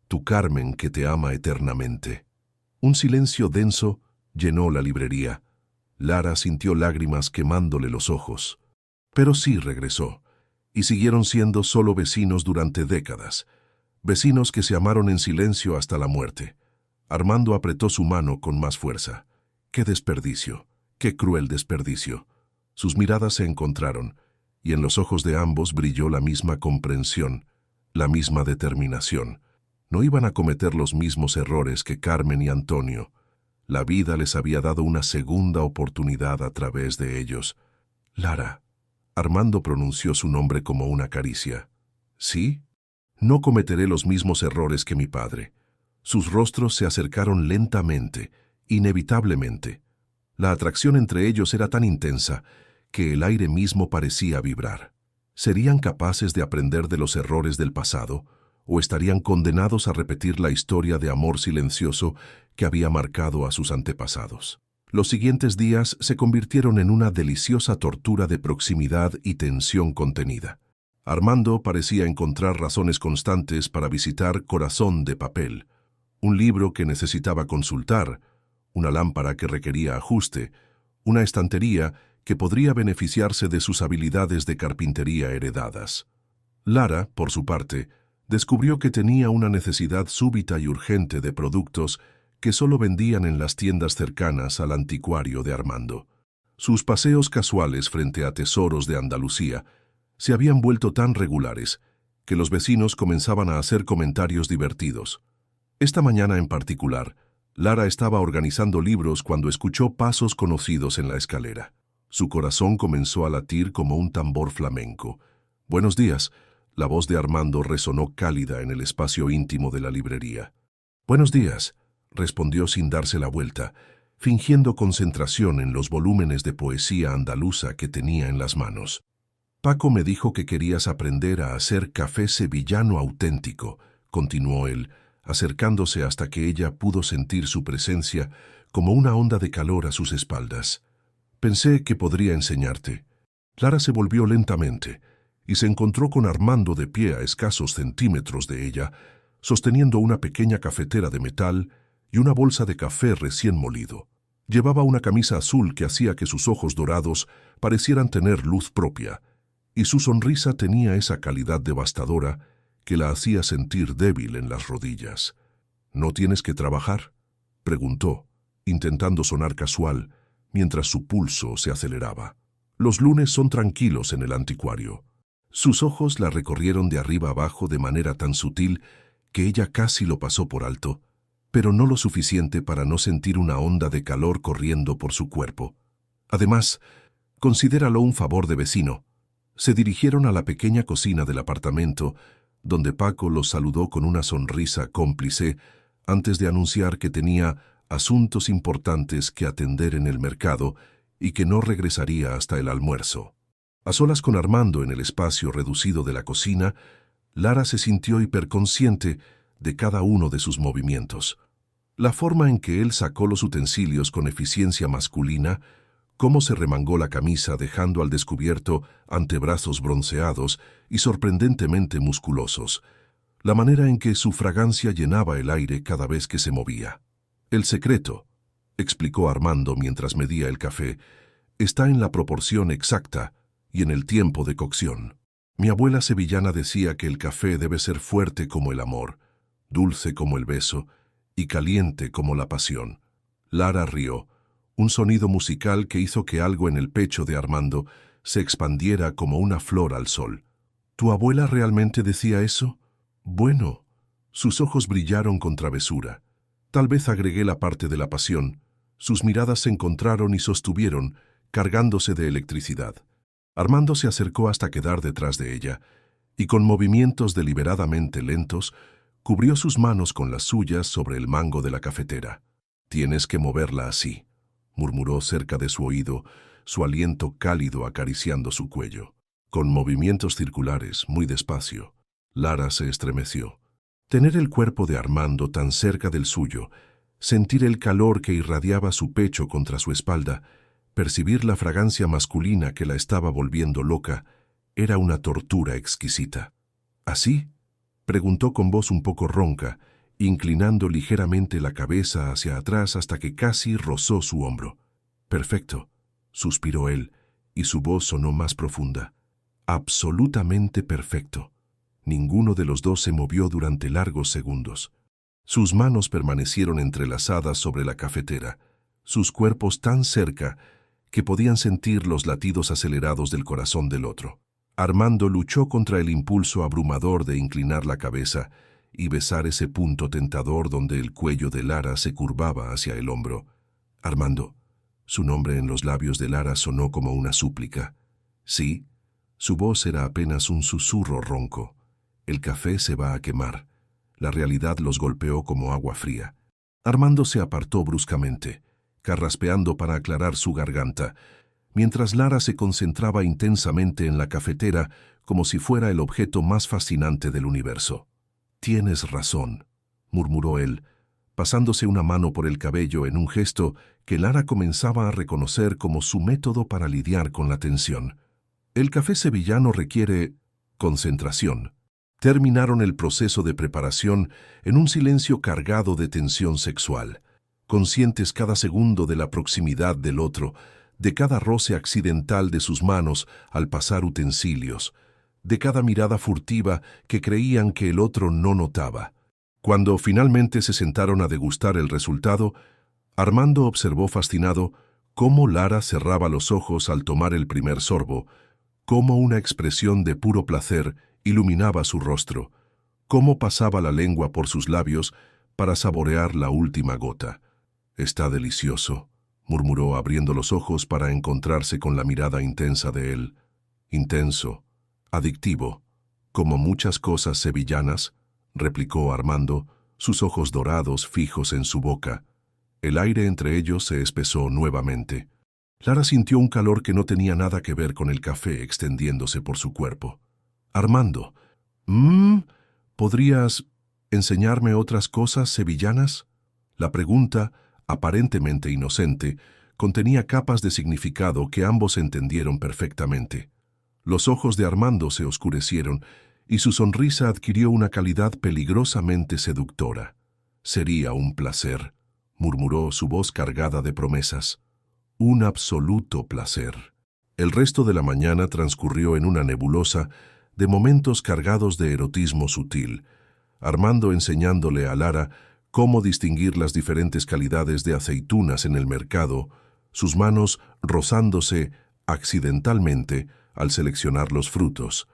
Tu Carmen que te ama eternamente. Un silencio denso llenó la librería. Lara sintió lágrimas quemándole los ojos. Pero sí regresó, y siguieron siendo solo vecinos durante décadas. Vecinos que se amaron en silencio hasta la muerte. Armando apretó su mano con más fuerza. ¡Qué desperdicio! ¡Qué cruel desperdicio! Sus miradas se encontraron, y en los ojos de ambos brilló la misma comprensión, la misma determinación. No iban a cometer los mismos errores que Carmen y Antonio. La vida les había dado una segunda oportunidad a través de ellos. Lara. Armando pronunció su nombre como una caricia. ¿Sí? No cometeré los mismos errores que mi padre. Sus rostros se acercaron lentamente, inevitablemente. La atracción entre ellos era tan intensa que el aire mismo parecía vibrar. ¿Serían capaces de aprender de los errores del pasado o estarían condenados a repetir la historia de amor silencioso que había marcado a sus antepasados? Los siguientes días se convirtieron en una deliciosa tortura de proximidad y tensión contenida. Armando parecía encontrar razones constantes para visitar Corazón de Papel, un libro que necesitaba consultar, una lámpara que requería ajuste, una estantería que podría beneficiarse de sus habilidades de carpintería heredadas. Lara, por su parte, descubrió que tenía una necesidad súbita y urgente de productos que solo vendían en las tiendas cercanas al anticuario de Armando. Sus paseos casuales frente a tesoros de Andalucía se habían vuelto tan regulares que los vecinos comenzaban a hacer comentarios divertidos. Esta mañana en particular, Lara estaba organizando libros cuando escuchó pasos conocidos en la escalera. Su corazón comenzó a latir como un tambor flamenco. «Buenos días», la voz de Armando resonó cálida en el espacio íntimo de la librería. «Buenos días», respondió sin darse la vuelta, fingiendo concentración en los volúmenes de poesía andaluza que tenía en las manos. «Paco me dijo que querías aprender a hacer café sevillano auténtico», continuó él, acercándose hasta que ella pudo sentir su presencia como una onda de calor a sus espaldas. «Pensé que podría enseñarte». Lara se volvió lentamente y se encontró con Armando de pie a escasos centímetros de ella, sosteniendo una pequeña cafetera de metal y una bolsa de café recién molido. Llevaba una camisa azul que hacía que sus ojos dorados parecieran tener luz propia, y su sonrisa tenía esa calidad devastadora que la hacía sentir débil en las rodillas. ¿No tienes que trabajar?, preguntó, intentando sonar casual, mientras su pulso se aceleraba. Los lunes son tranquilos en el anticuario. Sus ojos la recorrieron de arriba abajo de manera tan sutil que ella casi lo pasó por alto, pero no lo suficiente para no sentir una onda de calor corriendo por su cuerpo. Además, considéralo un favor de vecino. Se dirigieron a la pequeña cocina del apartamento, donde Paco los saludó con una sonrisa cómplice antes de anunciar que tenía asuntos importantes que atender en el mercado y que no regresaría hasta el almuerzo. A solas con Armando en el espacio reducido de la cocina, Lara se sintió hiperconsciente de cada uno de sus movimientos. La forma en que él sacó los utensilios con eficiencia masculina, cómo se remangó la camisa dejando al descubierto antebrazos bronceados y sorprendentemente musculosos, la manera en que su fragancia llenaba el aire cada vez que se movía. El secreto, explicó Armando mientras medía el café, está en la proporción exacta y en el tiempo de cocción. Mi abuela sevillana decía que el café debe ser fuerte como el amor, dulce como el beso y caliente como la pasión. Lara rió, un sonido musical que hizo que algo en el pecho de Armando se expandiera como una flor al sol. ¿Tu abuela realmente decía eso? Bueno, sus ojos brillaron con travesura. Tal vez agregué la parte de la pasión. Sus miradas se encontraron y sostuvieron, cargándose de electricidad. Armando se acercó hasta quedar detrás de ella, y con movimientos deliberadamente lentos, cubrió sus manos con las suyas sobre el mango de la cafetera. «Tienes que moverla así», murmuró cerca de su oído, su aliento cálido acariciando su cuello. Con movimientos circulares, muy despacio, Lara se estremeció. Tener el cuerpo de Armando tan cerca del suyo, sentir el calor que irradiaba su pecho contra su espalda, percibir la fragancia masculina que la estaba volviendo loca, era una tortura exquisita. ¿Así?, preguntó con voz un poco ronca, inclinando ligeramente la cabeza hacia atrás hasta que casi rozó su hombro. «Perfecto», suspiró él, y su voz sonó más profunda. «Absolutamente perfecto». Ninguno de los dos se movió durante largos segundos. Sus manos permanecieron entrelazadas sobre la cafetera, sus cuerpos tan cerca que podían sentir los latidos acelerados del corazón del otro. Armando luchó contra el impulso abrumador de inclinar la cabeza y besar ese punto tentador donde el cuello de Lara se curvaba hacia el hombro. «Armando». Su nombre en los labios de Lara sonó como una súplica. «Sí». Su voz era apenas un susurro ronco. «El café se va a quemar». La realidad los golpeó como agua fría. Armando se apartó bruscamente, carraspeando para aclarar su garganta, mientras Lara se concentraba intensamente en la cafetera como si fuera el objeto más fascinante del universo. «Tienes razón», murmuró él, pasándose una mano por el cabello en un gesto que Lara comenzaba a reconocer como su método para lidiar con la tensión. El café sevillano requiere concentración. Terminaron el proceso de preparación en un silencio cargado de tensión sexual, conscientes cada segundo de la proximidad del otro, de cada roce accidental de sus manos al pasar utensilios, de cada mirada furtiva que creían que el otro no notaba. Cuando finalmente se sentaron a degustar el resultado, Armando observó fascinado cómo Lara cerraba los ojos al tomar el primer sorbo, cómo una expresión de puro placer iluminaba su rostro, cómo pasaba la lengua por sus labios para saborear la última gota. «Está delicioso», murmuró abriendo los ojos para encontrarse con la mirada intensa de él. «Intenso, adictivo, como muchas cosas sevillanas», replicó Armando, sus ojos dorados fijos en su boca. El aire entre ellos se espesó nuevamente. Lara sintió un calor que no tenía nada que ver con el café extendiéndose por su cuerpo. «Armando, ¿podrías enseñarme otras cosas sevillanas?» La pregunta, aparentemente inocente, contenía capas de significado que ambos entendieron perfectamente. Los ojos de Armando se oscurecieron y su sonrisa adquirió una calidad peligrosamente seductora. «Sería un placer», murmuró su voz cargada de promesas. Un absoluto placer. El resto de la mañana transcurrió en una nebulosa de momentos cargados de erotismo sutil, Armando enseñándole a Lara cómo distinguir las diferentes calidades de aceitunas en el mercado, sus manos rozándose accidentalmente al seleccionar los frutos.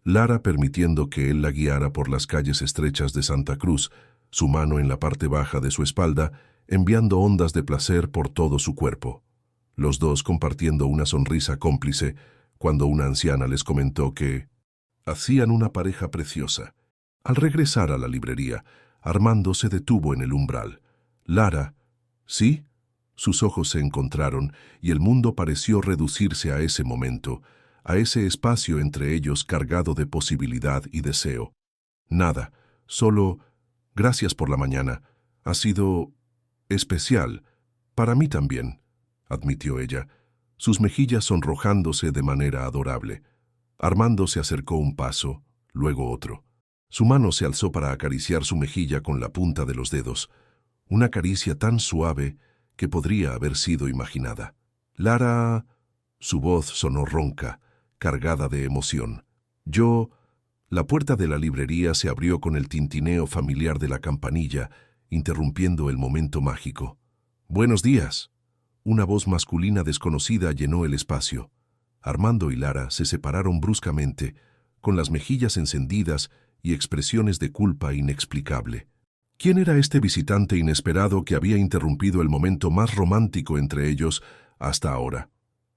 Lara permitiendo que él la guiara por las calles estrechas de Santa Cruz, su mano en la parte baja de su espalda, enviando ondas de placer por todo su cuerpo. Los dos compartiendo una sonrisa cómplice cuando una anciana les comentó que hacían una pareja preciosa. Al regresar a la librería, Armando se detuvo en el umbral. Lara, ¿sí? Sus ojos se encontraron y el mundo pareció reducirse a ese momento, a ese espacio entre ellos cargado de posibilidad y deseo. Nada, solo gracias por la mañana. Ha sido especial. Para mí también, admitió ella, sus mejillas sonrojándose de manera adorable. Armando se acercó un paso, luego otro. Su mano se alzó para acariciar su mejilla con la punta de los dedos, una caricia tan suave que podría haber sido imaginada. Lara... Su voz sonó ronca, cargada de emoción. La puerta de la librería se abrió con el tintineo familiar de la campanilla, interrumpiendo el momento mágico. «Buenos días». Una voz masculina desconocida llenó el espacio. Armando y Lara se separaron bruscamente, con las mejillas encendidas y expresiones de culpa inexplicable. ¿Quién era este visitante inesperado que había interrumpido el momento más romántico entre ellos hasta ahora?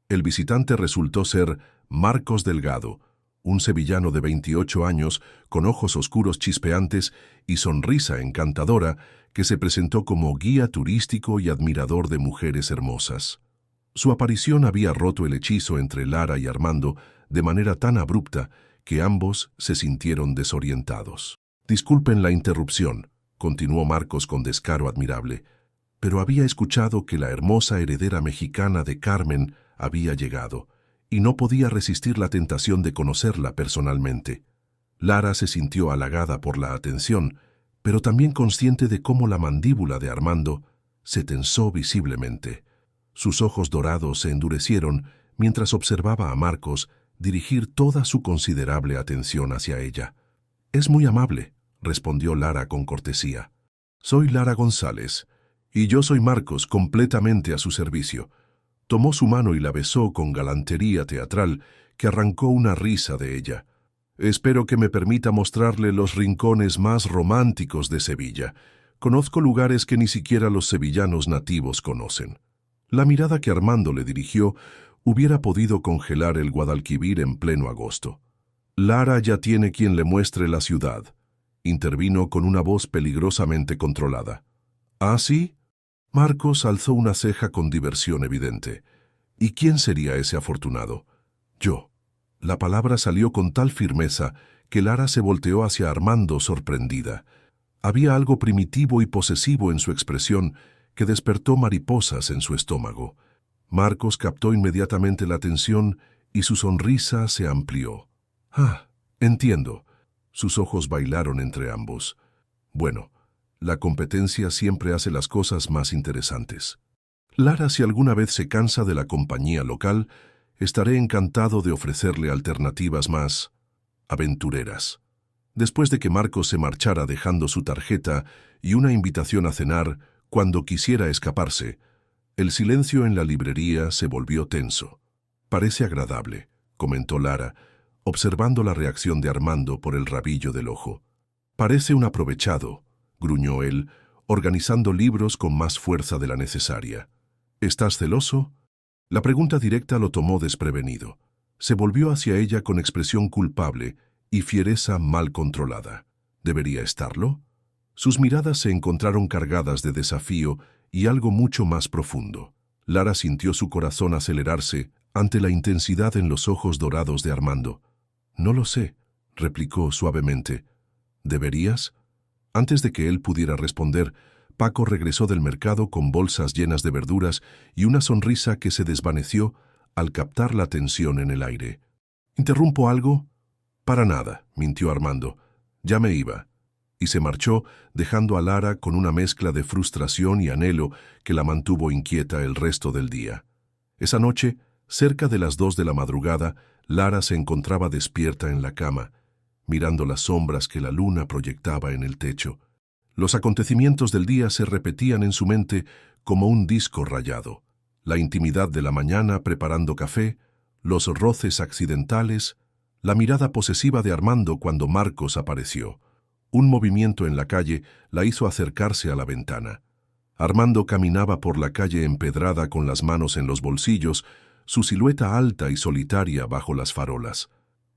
El visitante resultó ser Marcos Delgado, un sevillano de 28 años, con ojos oscuros chispeantes y sonrisa encantadora, que se presentó como guía turístico y admirador de mujeres hermosas. Su aparición había roto el hechizo entre Lara y Armando de manera tan abrupta que ambos se sintieron desorientados. «Disculpen la interrupción», continuó Marcos con descaro admirable, «pero había escuchado que la hermosa heredera mexicana de Carmen había llegado, y no podía resistir la tentación de conocerla personalmente». Lara se sintió halagada por la atención, pero también consciente de cómo la mandíbula de Armando se tensó visiblemente. Sus ojos dorados se endurecieron mientras observaba a Marcos dirigir toda su considerable atención hacia ella. «Es muy amable», respondió Lara con cortesía. «Soy Lara González, y yo soy Marcos, completamente a su servicio». Tomó su mano y la besó con galantería teatral que arrancó una risa de ella. «Espero que me permita mostrarle los rincones más románticos de Sevilla. Conozco lugares que ni siquiera los sevillanos nativos conocen». La mirada que Armando le dirigió hubiera podido congelar el Guadalquivir en pleno agosto. «Lara ya tiene quien le muestre la ciudad», intervino con una voz peligrosamente controlada. «¿Ah, sí?» Marcos alzó una ceja con diversión evidente. «¿Y quién sería ese afortunado?» «Yo». La palabra salió con tal firmeza que Lara se volteó hacia Armando sorprendida. Había algo primitivo y posesivo en su expresión que despertó mariposas en su estómago. Marcos captó inmediatamente la atención y su sonrisa se amplió. «Ah, entiendo». Sus ojos bailaron entre ambos. «Bueno, la competencia siempre hace las cosas más interesantes. Lara, si alguna vez se cansa de la compañía local, estaré encantado de ofrecerle alternativas más aventureras». Después de que Marcos se marchara dejando su tarjeta y una invitación a cenar cuando quisiera escaparse, el silencio en la librería se volvió tenso. «Parece agradable», comentó Lara, observando la reacción de Armando por el rabillo del ojo. «Parece un aprovechado», gruñó él, organizando libros con más fuerza de la necesaria. «¿Estás celoso?» La pregunta directa lo tomó desprevenido. Se volvió hacia ella con expresión culpable y fiereza mal controlada. ¿Debería estarlo? Sus miradas se encontraron cargadas de desafío y algo mucho más profundo. Lara sintió su corazón acelerarse ante la intensidad en los ojos dorados de Armando. «No lo sé», replicó suavemente. «¿Deberías?» Antes de que él pudiera responder, Paco regresó del mercado con bolsas llenas de verduras y una sonrisa que se desvaneció al captar la tensión en el aire. «¿Interrumpo algo?» «Para nada», mintió Armando. «Ya me iba». y se marchó, dejando a Lara con una mezcla de frustración y anhelo que la mantuvo inquieta el resto del día. Esa noche, cerca de las 2 de la madrugada, Lara se encontraba despierta en la cama, mirando las sombras que la luna proyectaba en el techo. Los acontecimientos del día se repetían en su mente como un disco rayado. La intimidad de la mañana preparando café, los roces accidentales, la mirada posesiva de Armando cuando Marcos apareció. Un movimiento en la calle la hizo acercarse a la ventana. Armando caminaba por la calle empedrada con las manos en los bolsillos, su silueta alta y solitaria bajo las farolas.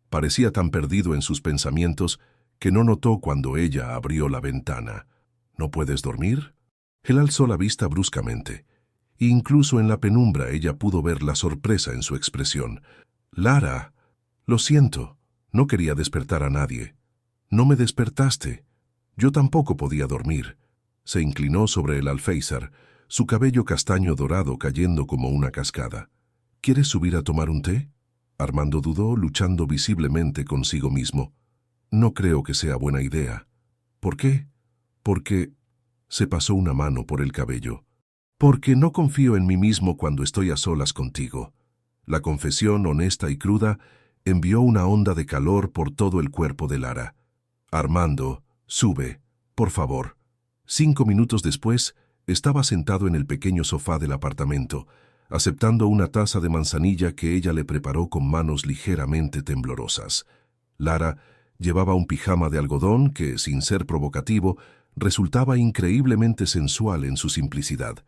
Parecía tan perdido en sus pensamientos que no notó cuando ella abrió la ventana. ¿No puedes dormir? Él alzó la vista bruscamente. Incluso en la penumbra ella pudo ver la sorpresa en su expresión. «Lara, lo siento, no quería despertar a nadie. No me despertaste. Yo tampoco podía dormir». Se inclinó sobre el alféizar, su cabello castaño dorado cayendo como una cascada. «¿Quieres subir a tomar un té?» Armando dudó, luchando visiblemente consigo mismo. «No creo que sea buena idea». «¿Por qué?» «Porque…» Se pasó una mano por el cabello. «Porque no confío en mí mismo cuando estoy a solas contigo». La confesión honesta y cruda envió una onda de calor por todo el cuerpo de Lara. «Armando, sube, por favor». 5 minutos después, estaba sentado en el pequeño sofá del apartamento, aceptando una taza de manzanilla que ella le preparó con manos ligeramente temblorosas. Lara llevaba un pijama de algodón que, sin ser provocativo, resultaba increíblemente sensual en su simplicidad.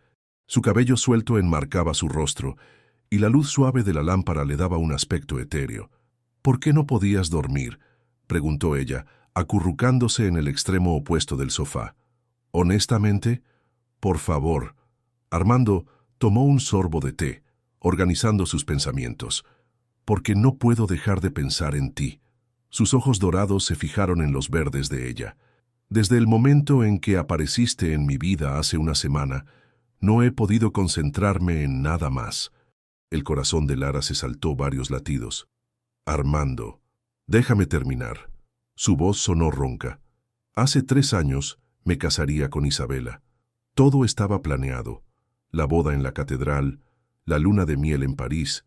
Su cabello suelto enmarcaba su rostro, y la luz suave de la lámpara le daba un aspecto etéreo. «¿Por qué no podías dormir?», preguntó ella, acurrucándose en el extremo opuesto del sofá. «Honestamente, por favor». Armando tomó un sorbo de té, organizando sus pensamientos. «Porque no puedo dejar de pensar en ti». Sus ojos dorados se fijaron en los verdes de ella. «Desde el momento en que apareciste en mi vida hace una semana, no he podido concentrarme en nada más». El corazón de Lara se saltó varios latidos. «Armando, déjame terminar». Su voz sonó ronca. «Hace 3 años me casaría con Isabela. Todo estaba planeado. La boda en la catedral, la luna de miel en París,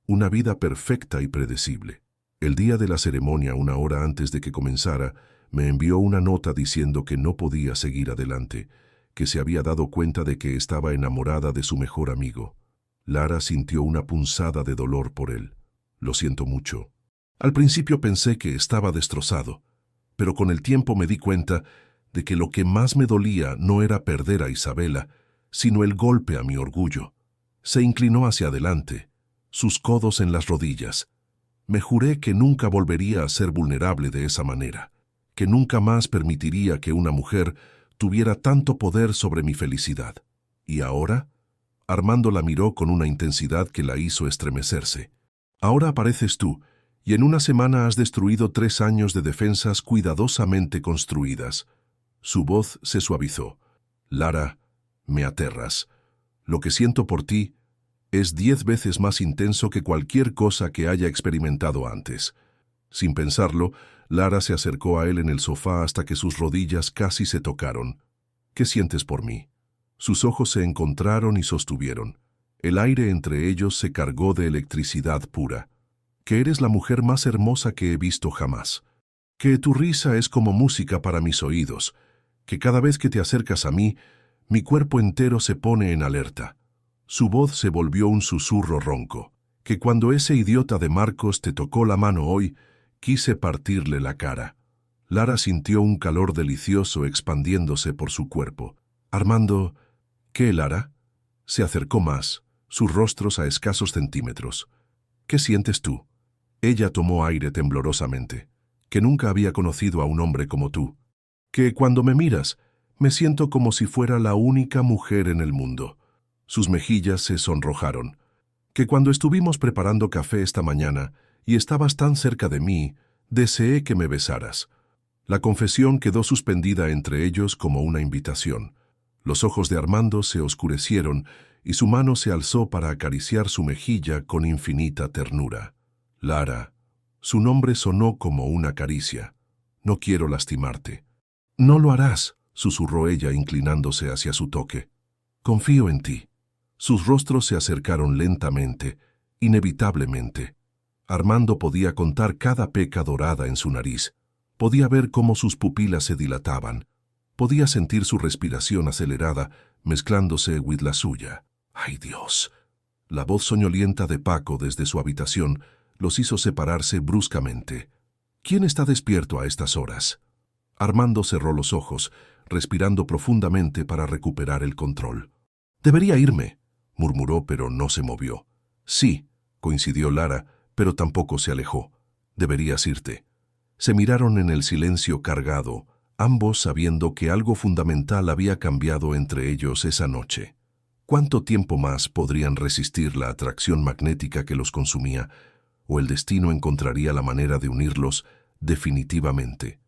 una vida perfecta y predecible. El día de la ceremonia, 1 hora antes de que comenzara, me envió una nota diciendo que no podía seguir adelante, que se había dado cuenta de que estaba enamorada de su mejor amigo». Lara sintió una punzada de dolor por él. «Lo siento mucho. Al principio pensé que estaba destrozado, pero con el tiempo me di cuenta de que lo que más me dolía no era perder a Isabela, sino el golpe a mi orgullo». Se inclinó hacia adelante, sus codos en las rodillas. «Me juré que nunca volvería a ser vulnerable de esa manera, que nunca más permitiría que una mujer tuviera tanto poder sobre mi felicidad. ¿Y ahora?». Armando la miró con una intensidad que la hizo estremecerse. «Ahora apareces tú, y en una semana has destruido 3 años de defensas cuidadosamente construidas». Su voz se suavizó. «Lara, me aterras. Lo que siento por ti es 10 veces más intenso que cualquier cosa que haya experimentado antes». Sin pensarlo, Lara se acercó a él en el sofá hasta que sus rodillas casi se tocaron. «¿Qué sientes por mí?». Sus ojos se encontraron y sostuvieron. El aire entre ellos se cargó de electricidad pura. «Que eres la mujer más hermosa que he visto jamás. Que tu risa es como música para mis oídos. Que cada vez que te acercas a mí, mi cuerpo entero se pone en alerta». Su voz se volvió un susurro ronco. «Que cuando ese idiota de Marcos te tocó la mano hoy, quise partirle la cara». Lara sintió un calor delicioso expandiéndose por su cuerpo. «Armando…» «¿Qué, Lara?». Se acercó más, sus rostros a escasos centímetros. «¿Qué sientes tú?». Ella tomó aire temblorosamente. «Que nunca había conocido a un hombre como tú. Que cuando me miras, me siento como si fuera la única mujer en el mundo». Sus mejillas se sonrojaron. «Que cuando estuvimos preparando café esta mañana y estabas tan cerca de mí, deseé que me besaras». La confesión quedó suspendida entre ellos como una invitación. Los ojos de Armando se oscurecieron y su mano se alzó para acariciar su mejilla con infinita ternura. «Lara». Su nombre sonó como una caricia. «No quiero lastimarte». No lo harás, susurró ella inclinándose hacia su toque. Confío en ti. Sus rostros se acercaron lentamente, inevitablemente. Armando podía contar cada peca dorada en su nariz. Podía ver cómo sus pupilas se dilataban. Podía sentir su respiración acelerada, mezclándose with la suya. ¡Ay, Dios! La voz soñolienta de Paco desde su habitación los hizo separarse bruscamente. ¿Quién está despierto a estas horas? Armando cerró los ojos, respirando profundamente para recuperar el control. «Debería irme», murmuró, pero no se movió. «Sí», coincidió Lara, pero tampoco se alejó. «Deberías irte». Se miraron en el silencio cargado, ambos sabiendo que algo fundamental había cambiado entre ellos esa noche. ¿Cuánto tiempo más podrían resistir la atracción magnética que los consumía, o el destino encontraría la manera de unirlos definitivamente?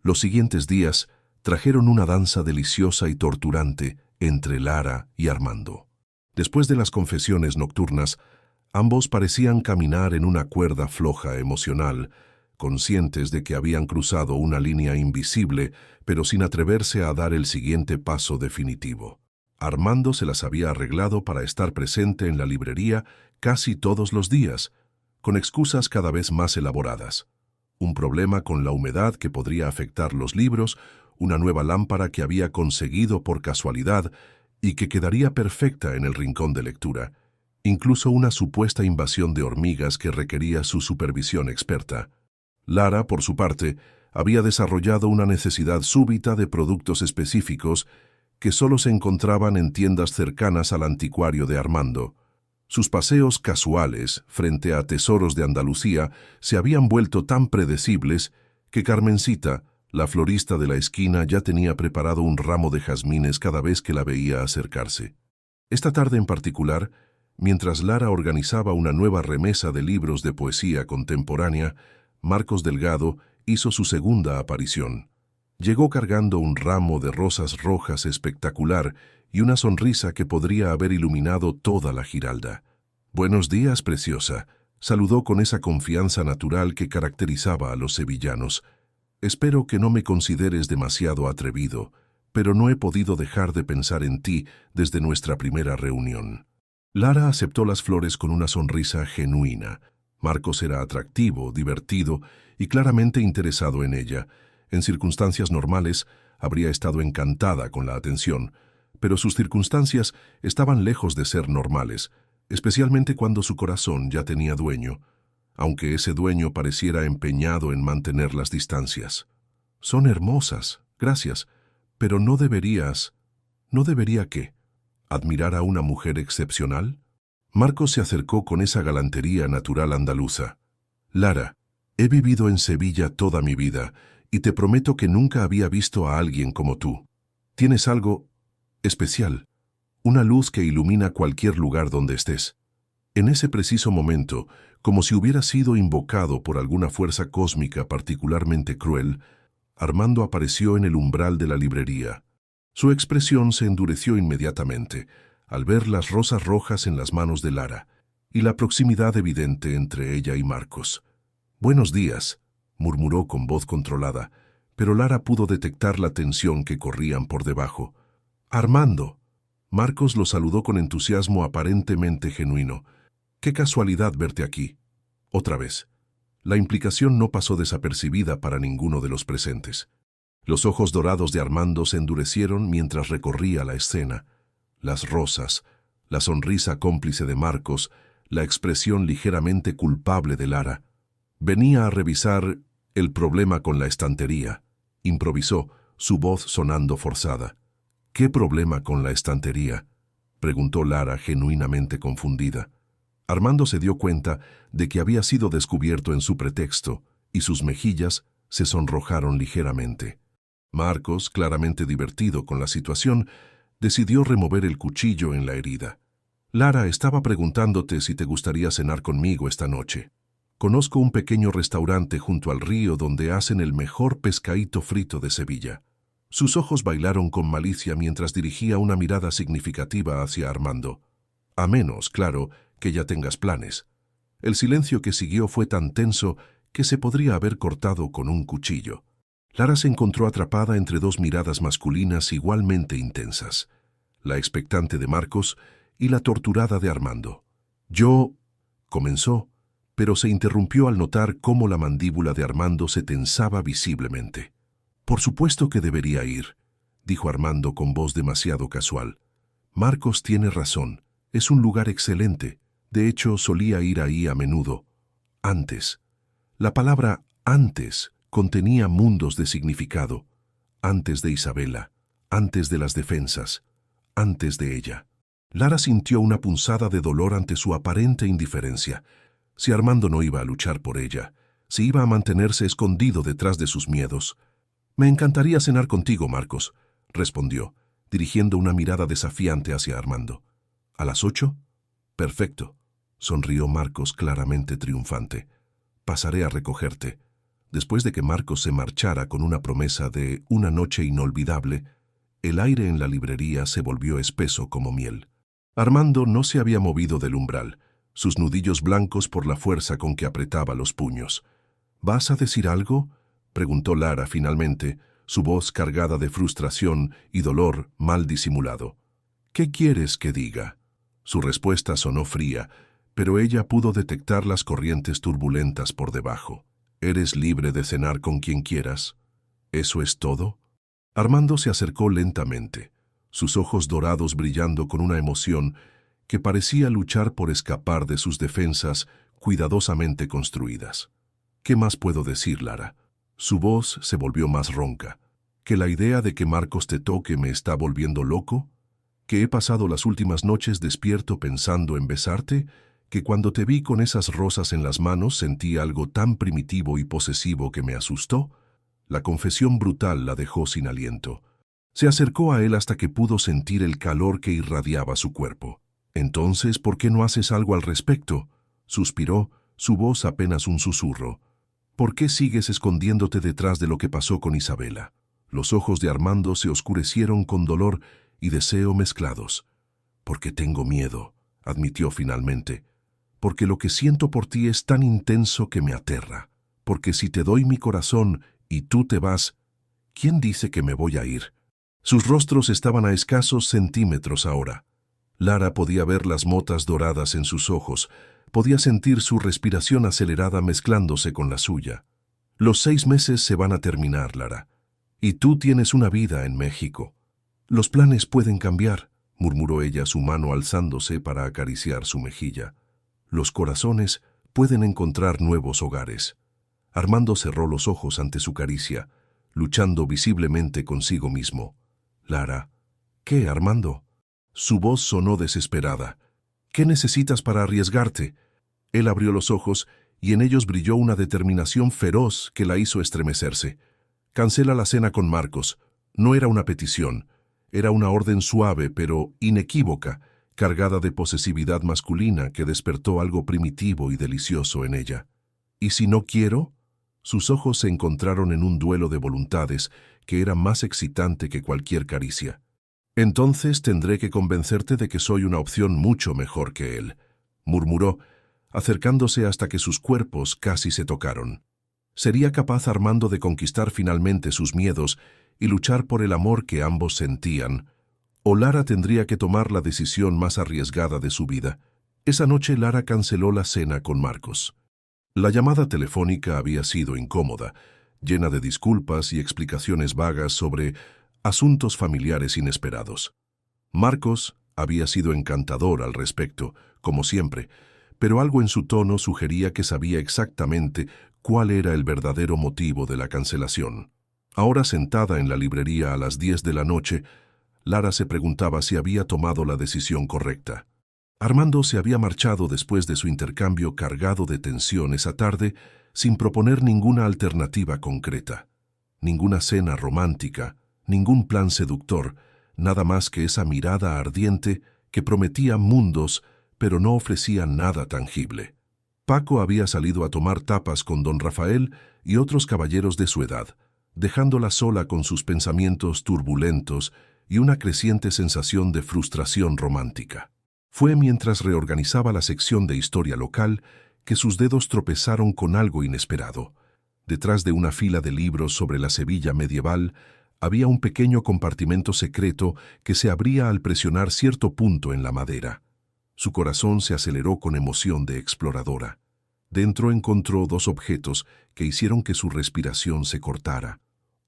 Los siguientes días trajeron una danza deliciosa y torturante entre Lara y Armando. Después de las confesiones nocturnas, ambos parecían caminar en una cuerda floja emocional, conscientes de que habían cruzado una línea invisible, pero sin atreverse a dar el siguiente paso definitivo. Armando se las había arreglado para estar presente en la librería casi todos los días, con excusas cada vez más elaboradas. Un problema con la humedad que podría afectar los libros, una nueva lámpara que había conseguido por casualidad y que quedaría perfecta en el rincón de lectura, incluso una supuesta invasión de hormigas que requería su supervisión experta. Lara, por su parte, había desarrollado una necesidad súbita de productos específicos que solo se encontraban en tiendas cercanas al anticuario de Armando. Sus paseos casuales frente a tesoros de Andalucía se habían vuelto tan predecibles que Carmencita, la florista de la esquina, ya tenía preparado un ramo de jazmines cada vez que la veía acercarse. Esta tarde en particular, mientras Lara organizaba una nueva remesa de libros de poesía contemporánea, Marcos Delgado hizo su segunda aparición. Llegó cargando un ramo de rosas rojas espectacular y una sonrisa que podría haber iluminado toda la Giralda. «Buenos días, preciosa», saludó con esa confianza natural que caracterizaba a los sevillanos. «Espero que no me consideres demasiado atrevido, pero no he podido dejar de pensar en ti desde nuestra primera reunión». Lara aceptó las flores con una sonrisa genuina. Marcos era atractivo, divertido y claramente interesado en ella. En circunstancias normales, habría estado encantada con la atención, pero sus circunstancias estaban lejos de ser normales, especialmente cuando su corazón ya tenía dueño, aunque ese dueño pareciera empeñado en mantener las distancias. «Son hermosas, gracias, pero no deberías...» «¿No debería qué? ¿Admirar a una mujer excepcional?» Marcos se acercó con esa galantería natural andaluza. «Lara, he vivido en Sevilla toda mi vida y te prometo que nunca había visto a alguien como tú. Tienes algo especial, una luz que ilumina cualquier lugar donde estés». En ese preciso momento, como si hubiera sido invocado por alguna fuerza cósmica particularmente cruel, Armando apareció en el umbral de la librería. Su expresión se endureció inmediatamente al ver las rosas rojas en las manos de Lara y la proximidad evidente entre ella y Marcos. «Buenos días», murmuró con voz controlada, pero Lara pudo detectar la tensión que corrían por debajo. «Armando». Marcos lo saludó con entusiasmo aparentemente genuino. «Qué casualidad verte aquí». Otra vez. La implicación no pasó desapercibida para ninguno de los presentes. Los ojos dorados de Armando se endurecieron mientras recorría la escena. Las rosas, la sonrisa cómplice de Marcos, la expresión ligeramente culpable de Lara. Venía a revisar el problema con la estantería. Improvisó, su voz sonando forzada. «¿Qué problema con la estantería?», preguntó Lara genuinamente confundida. Armando se dio cuenta de que había sido descubierto en su pretexto y sus mejillas se sonrojaron ligeramente. Marcos, claramente divertido con la situación, decidió remover el cuchillo en la herida. «Lara, estaba preguntándote si te gustaría cenar conmigo esta noche. Conozco un pequeño restaurante junto al río donde hacen el mejor pescadito frito de Sevilla». Sus ojos bailaron con malicia mientras dirigía una mirada significativa hacia Armando. «A menos, claro, que ya tengas planes». El silencio que siguió fue tan tenso que se podría haber cortado con un cuchillo. Lara se encontró atrapada entre dos miradas masculinas igualmente intensas, la expectante de Marcos y la torturada de Armando. Yo, comenzó, pero se interrumpió al notar cómo la mandíbula de Armando se tensaba visiblemente. Por supuesto que debería ir, dijo Armando con voz demasiado casual. Marcos tiene razón, es un lugar excelente. De hecho, solía ir ahí a menudo. Antes. La palabra antes contenía mundos de significado. Antes de Isabela, antes de las defensas, antes de ella. Lara sintió una punzada de dolor ante su aparente indiferencia. Si Armando no iba a luchar por ella, si iba a mantenerse escondido detrás de sus miedos. «Me encantaría cenar contigo, Marcos», respondió, dirigiendo una mirada desafiante hacia Armando. «¿A las 8? Perfecto», sonrió Marcos claramente triunfante. «Pasaré a recogerte». Después de que Marcos se marchara con una promesa de una noche inolvidable, el aire en la librería se volvió espeso como miel. Armando no se había movido del umbral, sus nudillos blancos por la fuerza con que apretaba los puños. «¿Vas a decir algo?», preguntó Lara finalmente, su voz cargada de frustración y dolor mal disimulado. «¿Qué quieres que diga?». Su respuesta sonó fría, pero ella pudo detectar las corrientes turbulentas por debajo. «¿Eres libre de cenar con quien quieras? ¿Eso es todo?». Armando se acercó lentamente, sus ojos dorados brillando con una emoción que parecía luchar por escapar de sus defensas cuidadosamente construidas. «¿Qué más puedo decir, Lara?». Su voz se volvió más ronca. «¿Que la idea de que Marcos te toque me está volviendo loco? ¿Que he pasado las últimas noches despierto pensando en besarte? ¿Que cuando te vi con esas rosas en las manos sentí algo tan primitivo y posesivo que me asustó?». La confesión brutal la dejó sin aliento. Se acercó a él hasta que pudo sentir el calor que irradiaba su cuerpo. «Entonces, ¿por qué no haces algo al respecto?», suspiró, su voz apenas un susurro. «¿Por qué sigues escondiéndote detrás de lo que pasó con Isabela?». Los ojos de Armando se oscurecieron con dolor y deseo mezclados. «Porque tengo miedo», admitió finalmente. «Porque lo que siento por ti es tan intenso que me aterra. Porque si te doy mi corazón y tú te vas, ¿quién dice que me voy a ir?». Sus rostros estaban a escasos centímetros ahora. Lara podía ver las motas doradas en sus ojos, podía sentir su respiración acelerada mezclándose con la suya. «Los 6 meses se van a terminar, Lara. Y tú tienes una vida en México. Los planes pueden cambiar», murmuró ella, su mano alzándose para acariciar su mejilla. «Los corazones pueden encontrar nuevos hogares». Armando cerró los ojos ante su caricia, luchando visiblemente consigo mismo. «Lara». «¿Qué, Armando?». Su voz sonó desesperada. «¿Qué necesitas para arriesgarte?». Él abrió los ojos y en ellos brilló una determinación feroz que la hizo estremecerse. «Cancela la cena con Marcos». No era una petición, era una orden suave pero inequívoca, cargada de posesividad masculina que despertó algo primitivo y delicioso en ella. «¿Y si no quiero?». Sus ojos se encontraron en un duelo de voluntades que era más excitante que cualquier caricia. «Entonces tendré que convencerte de que soy una opción mucho mejor que él», murmuró, acercándose hasta que sus cuerpos casi se tocaron. ¿Sería capaz Armando de conquistar finalmente sus miedos y luchar por el amor que ambos sentían? ¿O Lara tendría que tomar la decisión más arriesgada de su vida? Esa noche Lara canceló la cena con Marcos. La llamada telefónica había sido incómoda, llena de disculpas y explicaciones vagas sobre asuntos familiares inesperados. Marcos había sido encantador al respecto, como siempre, pero algo en su tono sugería que sabía exactamente cuál era el verdadero motivo de la cancelación. Ahora sentada en la librería a las 10 de la noche, Lara se preguntaba si había tomado la decisión correcta. Armando se había marchado después de su intercambio cargado de tensión esa tarde sin proponer ninguna alternativa concreta, ninguna cena romántica, ningún plan seductor, nada más que esa mirada ardiente que prometía mundos pero no ofrecía nada tangible. Paco había salido a tomar tapas con don Rafael y otros caballeros de su edad, dejándola sola con sus pensamientos turbulentos y una creciente sensación de frustración romántica. Fue mientras reorganizaba la sección de historia local que sus dedos tropezaron con algo inesperado. Detrás de una fila de libros sobre la Sevilla medieval, había un pequeño compartimento secreto que se abría al presionar cierto punto en la madera. Su corazón se aceleró con emoción de exploradora. Dentro encontró dos objetos que hicieron que su respiración se cortara: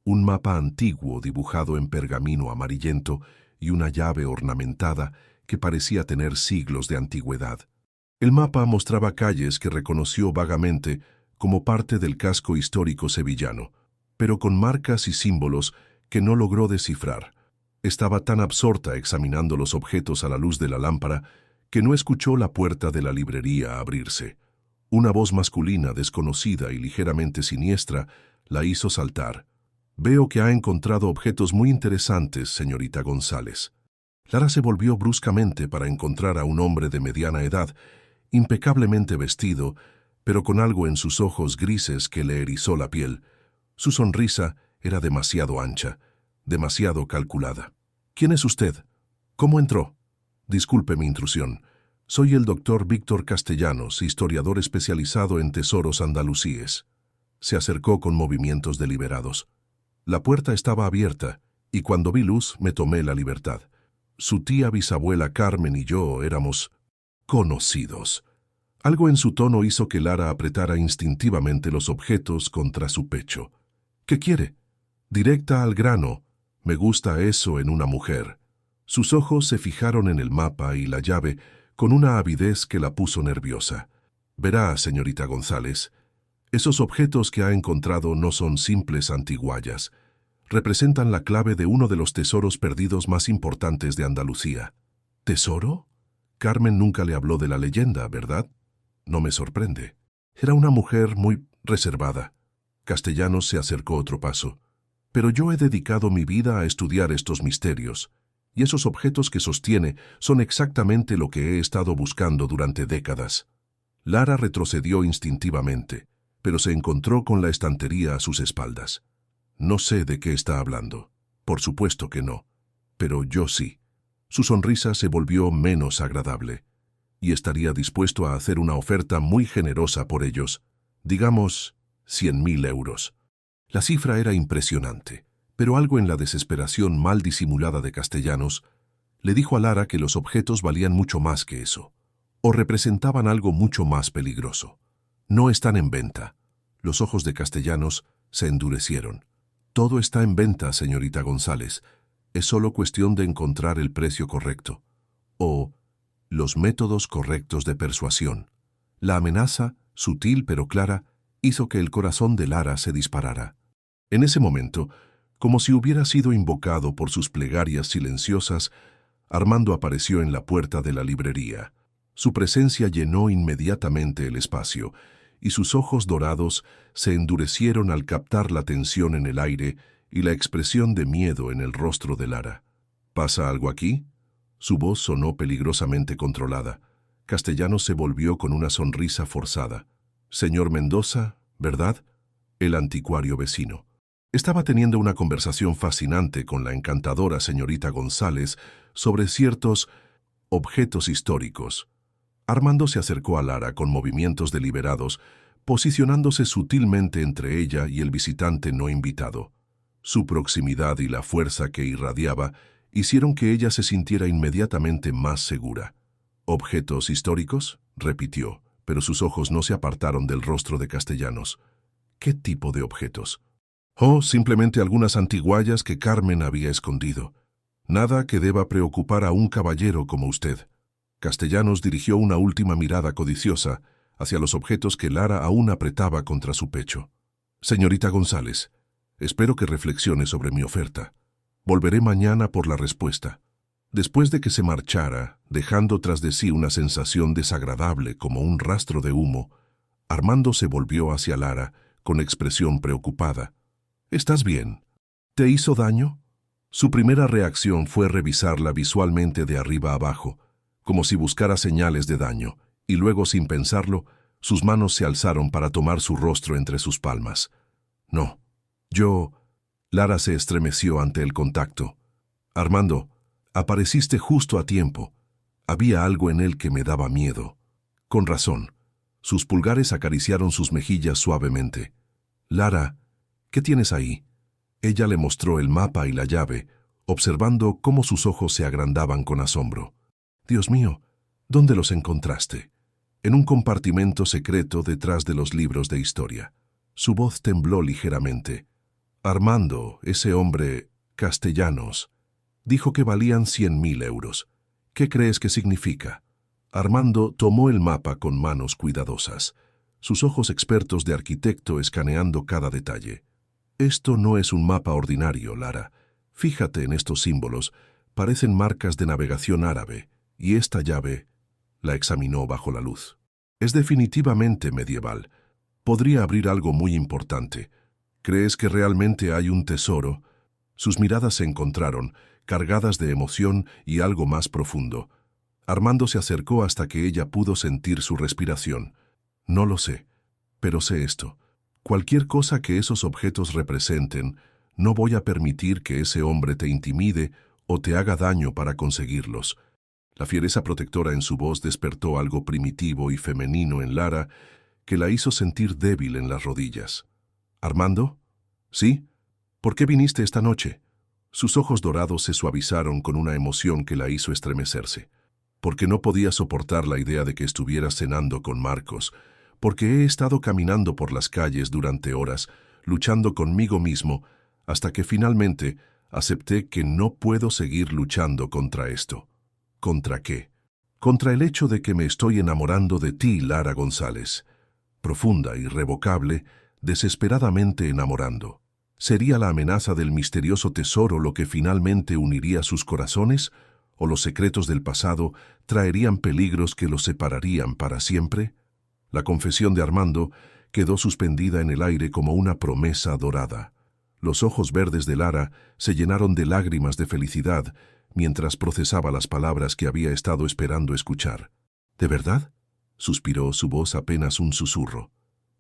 un mapa antiguo dibujado en pergamino amarillento y una llave ornamentada que parecía tener siglos de antigüedad. El mapa mostraba calles que reconoció vagamente como parte del casco histórico sevillano, pero con marcas y símbolos que no logró descifrar. Estaba tan absorta examinando los objetos a la luz de la lámpara que no escuchó la puerta de la librería abrirse. Una voz masculina desconocida y ligeramente siniestra la hizo saltar. «Veo que ha encontrado objetos muy interesantes, señorita González». Lara se volvió bruscamente para encontrar a un hombre de mediana edad, impecablemente vestido, pero con algo en sus ojos grises que le erizó la piel. Su sonrisa era demasiado ancha, demasiado calculada. «¿Quién es usted? ¿Cómo entró?» «Disculpe mi intrusión. Soy el doctor Víctor Castellanos, historiador especializado en tesoros andalusíes». Se acercó con movimientos deliberados. La puerta estaba abierta, y cuando vi luz me tomé la libertad. Su tía bisabuela Carmen y yo éramos conocidos. Algo en su tono hizo que Lara apretara instintivamente los objetos contra su pecho. «¿Qué quiere?» «Directa al grano. Me gusta eso en una mujer». Sus ojos se fijaron en el mapa y la llave con una avidez que la puso nerviosa. «Verá, señorita González, esos objetos que ha encontrado no son simples antiguallas. Representan la clave de uno de los tesoros perdidos más importantes de Andalucía». «¿Tesoro?» Carmen nunca le habló de la leyenda, ¿verdad? No me sorprende. Era una mujer muy reservada. Castellanos se acercó otro paso. «Pero yo he dedicado mi vida a estudiar estos misterios, y esos objetos que sostiene son exactamente lo que he estado buscando durante décadas». Lara retrocedió instintivamente, pero se encontró con la estantería a sus espaldas. «No sé de qué está hablando. Por supuesto que no. Pero yo sí». Su sonrisa se volvió menos agradable. «Y estaría dispuesto a hacer una oferta muy generosa por ellos. Digamos, 100.000 euros». La cifra era impresionante, pero algo en la desesperación mal disimulada de Castellanos le dijo a Lara que los objetos valían mucho más que eso, o representaban algo mucho más peligroso. «No están en venta». Los ojos de Castellanos se endurecieron. «Todo está en venta, señorita González. Es solo cuestión de encontrar el precio correcto. O los métodos correctos de persuasión». La amenaza, sutil pero clara, hizo que el corazón de Lara se disparara. En ese momento, como si hubiera sido invocado por sus plegarias silenciosas, Armando apareció en la puerta de la librería. Su presencia llenó inmediatamente el espacio, y sus ojos dorados se endurecieron al captar la tensión en el aire y la expresión de miedo en el rostro de Lara. «¿Pasa algo aquí?» Su voz sonó peligrosamente controlada. Castellanos se volvió con una sonrisa forzada. «Señor Mendoza, ¿verdad?» El anticuario vecino. Estaba teniendo una conversación fascinante con la encantadora señorita González sobre ciertos objetos históricos. Armando se acercó a Lara con movimientos deliberados, posicionándose sutilmente entre ella y el visitante no invitado. Su proximidad y la fuerza que irradiaba hicieron que ella se sintiera inmediatamente más segura. «¿Objetos históricos?», repitió, pero sus ojos no se apartaron del rostro de Castellanos. «¿Qué tipo de objetos?» «Oh, simplemente algunas antiguallas que Carmen había escondido. Nada que deba preocupar a un caballero como usted». Castellanos dirigió una última mirada codiciosa hacia los objetos que Lara aún apretaba contra su pecho. «Señorita González, espero que reflexione sobre mi oferta. Volveré mañana por la respuesta». Después de que se marchara, dejando tras de sí una sensación desagradable como un rastro de humo, Armando se volvió hacia Lara con expresión preocupada. «¿Estás bien? ¿Te hizo daño?» Su primera reacción fue revisarla visualmente de arriba abajo, como si buscara señales de daño, y luego, sin pensarlo, sus manos se alzaron para tomar su rostro entre sus palmas. «No, yo...» Lara se estremeció ante el contacto. «Armando, apareciste justo a tiempo. Había algo en él que me daba miedo». Con razón. Sus pulgares acariciaron sus mejillas suavemente. Lara, ¿qué tienes ahí? Ella le mostró el mapa y la llave, observando cómo sus ojos se agrandaban con asombro. Dios mío, ¿dónde los encontraste? En un compartimento secreto detrás de los libros de historia. Su voz tembló ligeramente. Armando, ese hombre, Castellanos, dijo que valían 100.000 euros. ¿Qué crees que significa? Armando tomó el mapa con manos cuidadosas, sus ojos expertos de arquitecto escaneando cada detalle. Esto no es un mapa ordinario, Lara. Fíjate en estos símbolos, parecen marcas de navegación árabe, y esta llave la examinó bajo la luz. Es definitivamente medieval. Podría abrir algo muy importante. ¿Crees que realmente hay un tesoro? Sus miradas se encontraron, cargadas de emoción y algo más profundo. Armando se acercó hasta que ella pudo sentir su respiración. No lo sé, pero sé esto. Cualquier cosa que esos objetos representen, no voy a permitir que ese hombre te intimide o te haga daño para conseguirlos. La fiereza protectora en su voz despertó algo primitivo y femenino en Lara que la hizo sentir débil en las rodillas. ¿Armando? ¿Sí? ¿Por qué viniste esta noche? Sus ojos dorados se suavizaron con una emoción que la hizo estremecerse. Porque no podía soportar la idea de que estuviera cenando con Marcos, porque he estado caminando por las calles durante horas, luchando conmigo mismo, hasta que finalmente acepté que no puedo seguir luchando contra esto. ¿Contra qué? Contra el hecho de que me estoy enamorando de ti, Lara González. Profunda, irrevocable, desesperadamente enamorando. ¿Sería la amenaza del misterioso tesoro lo que finalmente uniría sus corazones? ¿O los secretos del pasado traerían peligros que los separarían para siempre? La confesión de Armando quedó suspendida en el aire como una promesa dorada. Los ojos verdes de Lara se llenaron de lágrimas de felicidad mientras procesaba las palabras que había estado esperando escuchar. ¿De verdad? Suspiró, su voz apenas un susurro.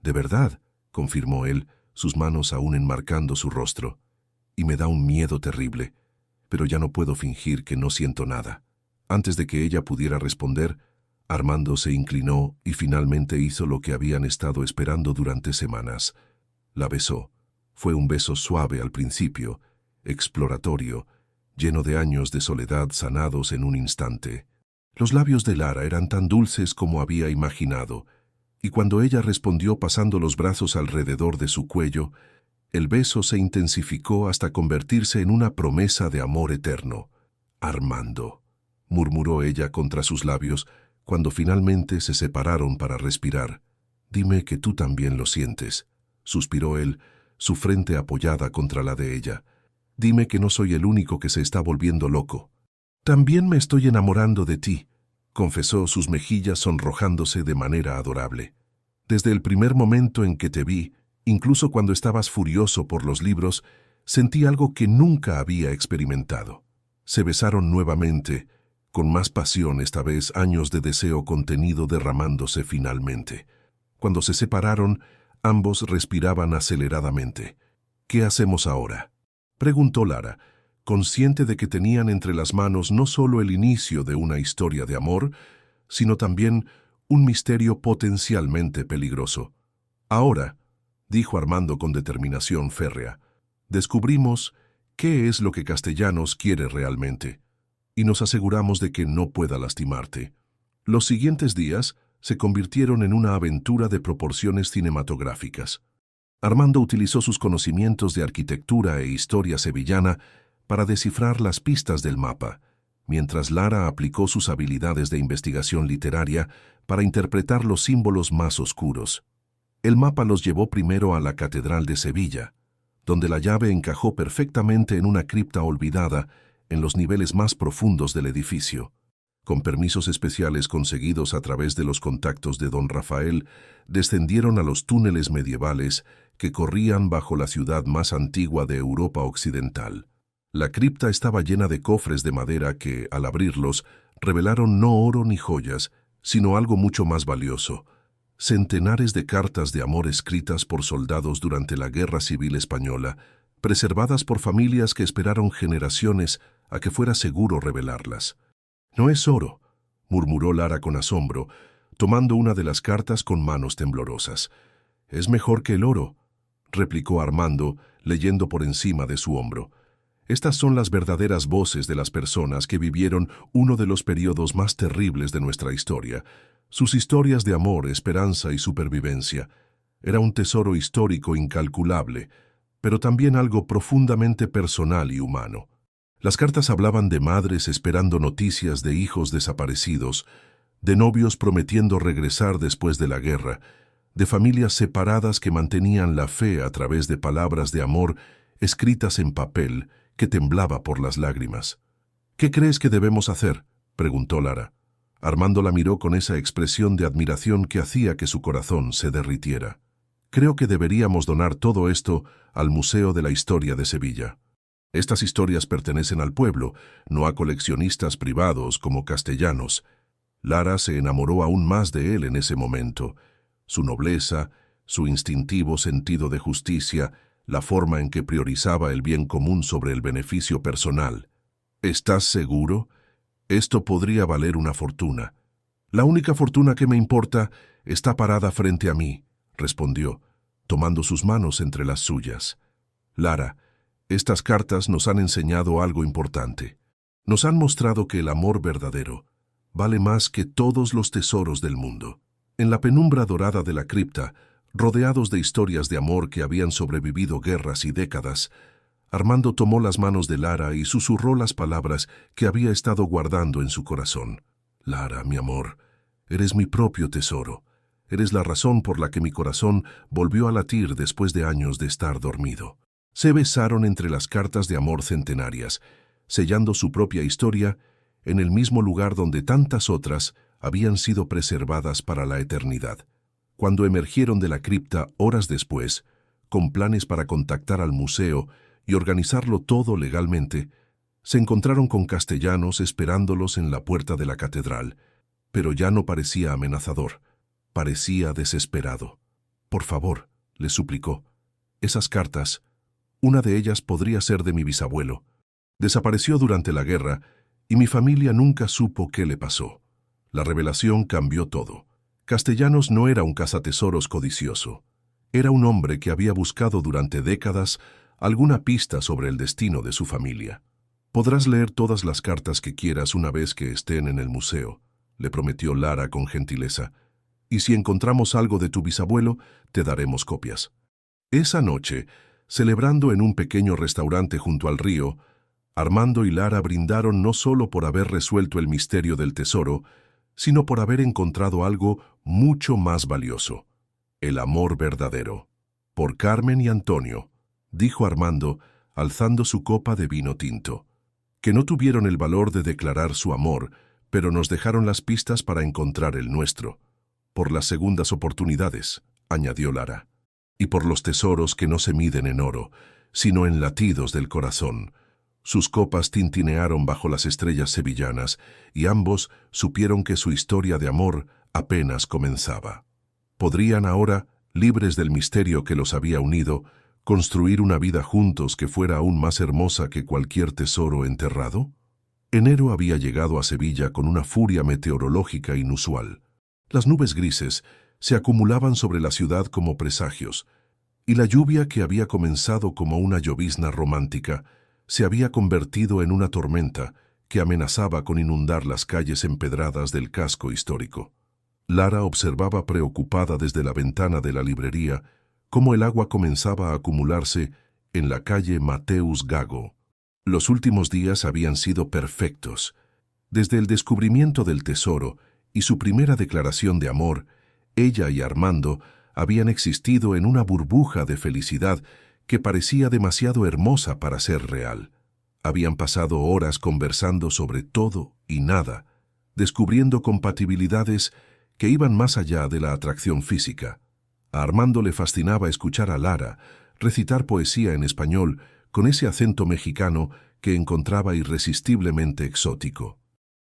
«¿De verdad?», confirmó él, sus manos aún enmarcando su rostro. «Y me da un miedo terrible, pero ya no puedo fingir que no siento nada». Antes de que ella pudiera responder, Armando se inclinó y finalmente hizo lo que habían estado esperando durante semanas. La besó. Fue un beso suave al principio, exploratorio, lleno de años de soledad sanados en un instante. Los labios de Lara eran tan dulces como había imaginado, y cuando ella respondió pasando los brazos alrededor de su cuello, el beso se intensificó hasta convertirse en una promesa de amor eterno. «Armando», murmuró ella contra sus labios cuando finalmente se separaron para respirar. «Dime que tú también lo sientes», suspiró él, su frente apoyada contra la de ella. «Dime que no soy el único que se está volviendo loco». «También me estoy enamorando de ti», confesó, sus mejillas sonrojándose de manera adorable. «Desde el primer momento en que te vi, incluso cuando estabas furioso por los libros, sentí algo que nunca había experimentado». Se besaron nuevamente, con más pasión esta vez, años de deseo contenido derramándose finalmente. Cuando se separaron, ambos respiraban aceleradamente. «¿Qué hacemos ahora?», preguntó Lara, consciente de que tenían entre las manos no solo el inicio de una historia de amor, sino también un misterio potencialmente peligroso. «Ahora», dijo Armando con determinación férrea, «descubrimos qué es lo que Castellanos quiere realmente, y nos aseguramos de que no pueda lastimarte». Los siguientes días se convirtieron en una aventura de proporciones cinematográficas. Armando utilizó sus conocimientos de arquitectura e historia sevillana para descifrar las pistas del mapa, mientras Lara aplicó sus habilidades de investigación literaria para interpretar los símbolos más oscuros. El mapa los llevó primero a la Catedral de Sevilla, donde la llave encajó perfectamente en una cripta olvidada en los niveles más profundos del edificio. Con permisos especiales conseguidos a través de los contactos de don Rafael, descendieron a los túneles medievales que corrían bajo la ciudad más antigua de Europa Occidental. La cripta estaba llena de cofres de madera que, al abrirlos, revelaron no oro ni joyas, sino algo mucho más valioso: centenares de cartas de amor escritas por soldados durante la Guerra Civil Española, preservadas por familias que esperaron generaciones a que fuera seguro revelarlas. «No es oro», murmuró Lara con asombro, tomando una de las cartas con manos temblorosas. «Es mejor que el oro. replicó Armando, leyendo por encima de su hombro. Estas son las verdaderas voces de las personas que vivieron uno de los periodos más terribles de nuestra historia. Sus historias de amor, esperanza y supervivencia. Era un tesoro histórico incalculable, pero también algo profundamente personal y humano. Las cartas hablaban de madres esperando noticias de hijos desaparecidos, de novios prometiendo regresar después de la guerra, de familias separadas que mantenían la fe a través de palabras de amor escritas en papel que temblaba por las lágrimas. «¿Qué crees que debemos hacer?», preguntó Lara. Armando la miró con esa expresión de admiración que hacía que su corazón se derritiera. «Creo que deberíamos donar todo esto al Museo de la Historia de Sevilla. Estas historias pertenecen al pueblo, no a coleccionistas privados como Castellanos». Lara se enamoró aún más de él en ese momento. Su nobleza, su instintivo sentido de justicia, la forma en que priorizaba el bien común sobre el beneficio personal. «¿Estás seguro? Esto podría valer una fortuna». «La única fortuna que me importa está parada frente a mí», respondió, tomando sus manos entre las suyas. «Lara, estas cartas nos han enseñado algo importante. Nos han mostrado que el amor verdadero vale más que todos los tesoros del mundo». En la penumbra dorada de la cripta, rodeados de historias de amor que habían sobrevivido guerras y décadas, Armando tomó las manos de Lara y susurró las palabras que había estado guardando en su corazón. «Lara, mi amor, eres mi propio tesoro. Eres la razón por la que mi corazón volvió a latir después de años de estar dormido». Se besaron entre las cartas de amor centenarias, sellando su propia historia en el mismo lugar donde tantas otras habían sido preservadas para la eternidad. Cuando emergieron de la cripta horas después, con planes para contactar al museo y organizarlo todo legalmente, se encontraron con Castellanos esperándolos en la puerta de la catedral, pero ya no parecía amenazador, parecía desesperado. «Por favor», le suplicó, «esas cartas, una de ellas podría ser de mi bisabuelo. Desapareció durante la guerra y mi familia nunca supo qué le pasó». La revelación cambió todo. Castellanos no era un cazatesoros codicioso. Era un hombre que había buscado durante décadas alguna pista sobre el destino de su familia. «Podrás leer todas las cartas que quieras una vez que estén en el museo», le prometió Lara con gentileza. «Y si encontramos algo de tu bisabuelo, te daremos copias». Esa noche, celebrando en un pequeño restaurante junto al río, Armando y Lara brindaron no solo por haber resuelto el misterio del tesoro, sino por haber encontrado algo mucho más valioso: el amor verdadero. «Por Carmen y Antonio», dijo Armando, alzando su copa de vino tinto, «que no tuvieron el valor de declarar su amor, pero nos dejaron las pistas para encontrar el nuestro. Por las segundas oportunidades», añadió Lara, «y por los tesoros que no se miden en oro, sino en latidos del corazón». Sus copas tintinearon bajo las estrellas sevillanas y ambos supieron que su historia de amor apenas comenzaba. Podrían ahora, libres del misterio que los había unido, construir una vida juntos que fuera aún más hermosa que cualquier tesoro enterrado. Enero había llegado a Sevilla con una furia meteorológica inusual. Las nubes grises se acumulaban sobre la ciudad como presagios, y la lluvia que había comenzado como una llovizna romántica se había convertido en una tormenta que amenazaba con inundar las calles empedradas del casco histórico. Lara observaba preocupada desde la ventana de la librería cómo el agua comenzaba a acumularse en la calle Mateus Gago. Los últimos días habían sido perfectos. Desde el descubrimiento del tesoro y su primera declaración de amor, ella y Armando habían existido en una burbuja de felicidad que parecía demasiado hermosa para ser real. Habían pasado horas conversando sobre todo y nada, descubriendo compatibilidades que iban más allá de la atracción física. A Armando le fascinaba escuchar a Lara recitar poesía en español con ese acento mexicano que encontraba irresistiblemente exótico.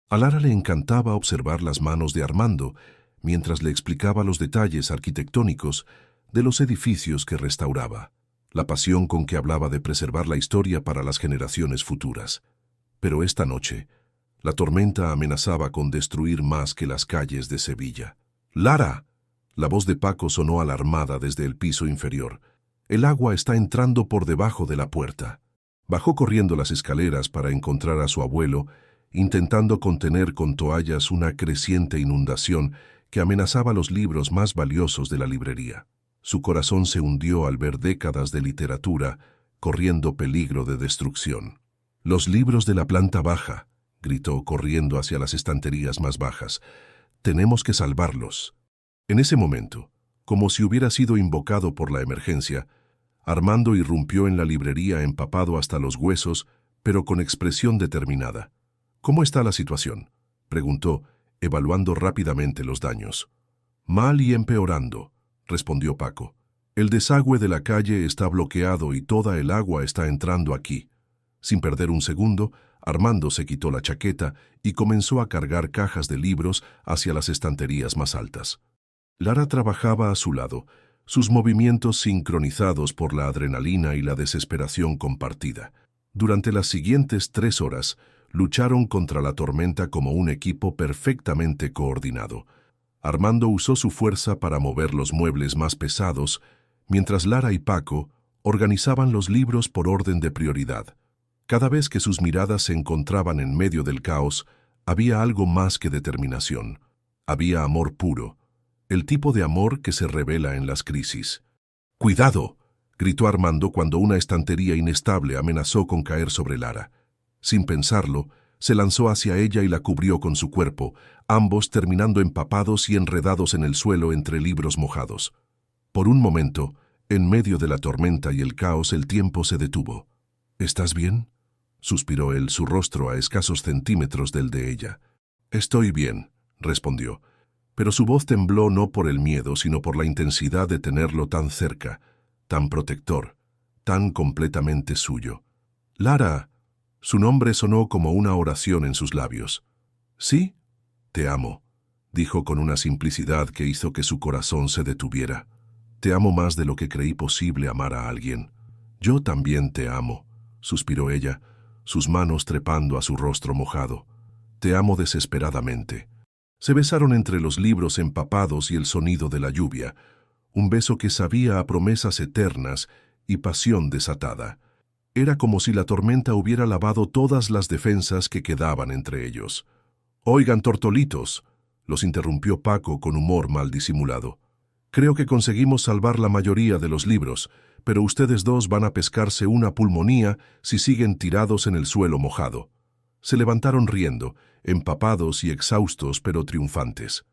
A Lara le encantaba observar las manos de Armando mientras le explicaba los detalles arquitectónicos de los edificios que restauraba, la pasión con que hablaba de preservar la historia para las generaciones futuras. Pero esta noche, la tormenta amenazaba con destruir más que las calles de Sevilla. «¡Lara!», la voz de Paco sonó alarmada desde el piso inferior. El agua está entrando por debajo de la puerta. Bajó corriendo las escaleras para encontrar a su abuelo, intentando contener con toallas una creciente inundación que amenazaba los libros más valiosos de la librería. Su corazón se hundió al ver décadas de literatura corriendo peligro de destrucción. «Los libros de la planta baja», gritó corriendo hacia las estanterías más bajas. «Tenemos que salvarlos». En ese momento, como si hubiera sido invocado por la emergencia, Armando irrumpió en la librería empapado hasta los huesos, pero con expresión determinada. «¿Cómo está la situación?», preguntó, evaluando rápidamente los daños. «Mal y empeorando», respondió Paco. «El desagüe de la calle está bloqueado y toda el agua está entrando aquí». Sin perder un segundo, Armando se quitó la chaqueta y comenzó a cargar cajas de libros hacia las estanterías más altas. Lara trabajaba a su lado, sus movimientos sincronizados por la adrenalina y la desesperación compartida. Durante las siguientes 3 horas, lucharon contra la tormenta como un equipo perfectamente coordinado. Armando usó su fuerza para mover los muebles más pesados, mientras Lara y Paco organizaban los libros por orden de prioridad. Cada vez que sus miradas se encontraban en medio del caos, había algo más que determinación. Había amor puro, el tipo de amor que se revela en las crisis. «¡Cuidado!», gritó Armando cuando una estantería inestable amenazó con caer sobre Lara. Sin pensarlo, se lanzó hacia ella y la cubrió con su cuerpo, ambos terminando empapados y enredados en el suelo entre libros mojados. Por un momento, en medio de la tormenta y el caos, el tiempo se detuvo. «¿Estás bien?», suspiró él, su rostro a escasos centímetros del de ella. «Estoy bien», respondió, pero su voz tembló no por el miedo, sino por la intensidad de tenerlo tan cerca, tan protector, tan completamente suyo. «Lara», su nombre sonó como una oración en sus labios. «¿Sí? Te amo», dijo con una simplicidad que hizo que su corazón se detuviera. «Te amo más de lo que creí posible amar a alguien». «Yo también te amo», suspiró ella, sus manos trepando a su rostro mojado. «Te amo desesperadamente». Se besaron entre los libros empapados y el sonido de la lluvia, un beso que sabía a promesas eternas y pasión desatada. Era como si la tormenta hubiera lavado todas las defensas que quedaban entre ellos. «Oigan, tortolitos», los interrumpió Paco con humor mal disimulado. «Creo que conseguimos salvar la mayoría de los libros, pero ustedes dos van a pescarse una pulmonía si siguen tirados en el suelo mojado». Se levantaron riendo, empapados y exhaustos pero triunfantes.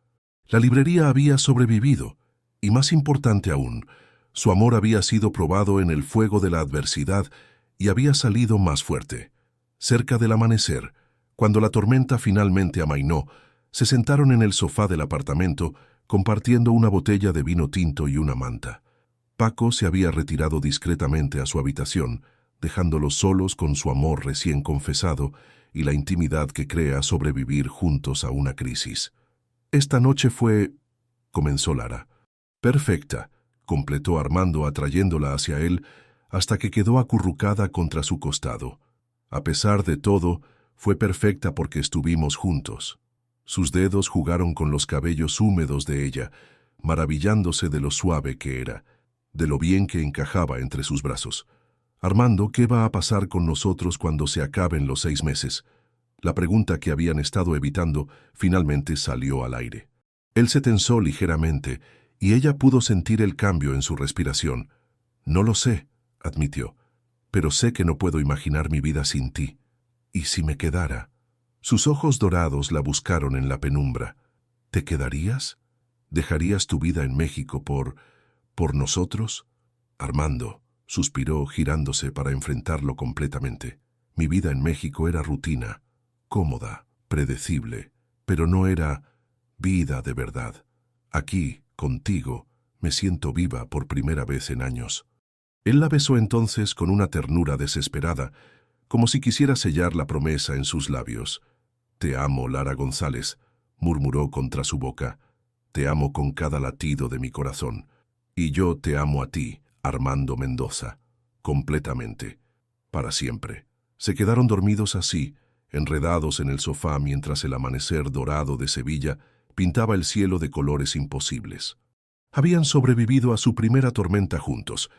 La librería había sobrevivido, y más importante aún, su amor había sido probado en el fuego de la adversidad y había salido más fuerte. Cerca del amanecer, cuando la tormenta finalmente amainó, se sentaron en el sofá del apartamento, compartiendo una botella de vino tinto y una manta. Paco se había retirado discretamente a su habitación, dejándolos solos con su amor recién confesado y la intimidad que crea sobrevivir juntos a una crisis. «Esta noche fue», comenzó Lara. «Perfecta», completó Armando atrayéndola hacia él hasta que quedó acurrucada contra su costado. «A pesar de todo, fue perfecta porque estuvimos juntos». Sus dedos jugaron con los cabellos húmedos de ella, maravillándose de lo suave que era, de lo bien que encajaba entre sus brazos. «Armando, ¿qué va a pasar con nosotros cuando se acaben los 6 meses?» La pregunta que habían estado evitando finalmente salió al aire. Él se tensó ligeramente y ella pudo sentir el cambio en su respiración. «No lo sé», admitió, «pero sé que no puedo imaginar mi vida sin ti. ¿Y si me quedara?» Sus ojos dorados la buscaron en la penumbra. «¿Te quedarías? ¿Dejarías tu vida en México por nosotros?» «Armando», suspiró girándose para enfrentarlo completamente. «Mi vida en México era rutina, cómoda, predecible, pero no era vida de verdad. Aquí, contigo, me siento viva por primera vez en años». Él la besó entonces con una ternura desesperada, como si quisiera sellar la promesa en sus labios. «Te amo, Lara González», murmuró contra su boca. «Te amo con cada latido de mi corazón. Y yo te amo a ti, Armando Mendoza, completamente, para siempre». Se quedaron dormidos así, enredados en el sofá mientras el amanecer dorado de Sevilla pintaba el cielo de colores imposibles. Habían sobrevivido a su primera tormenta juntos,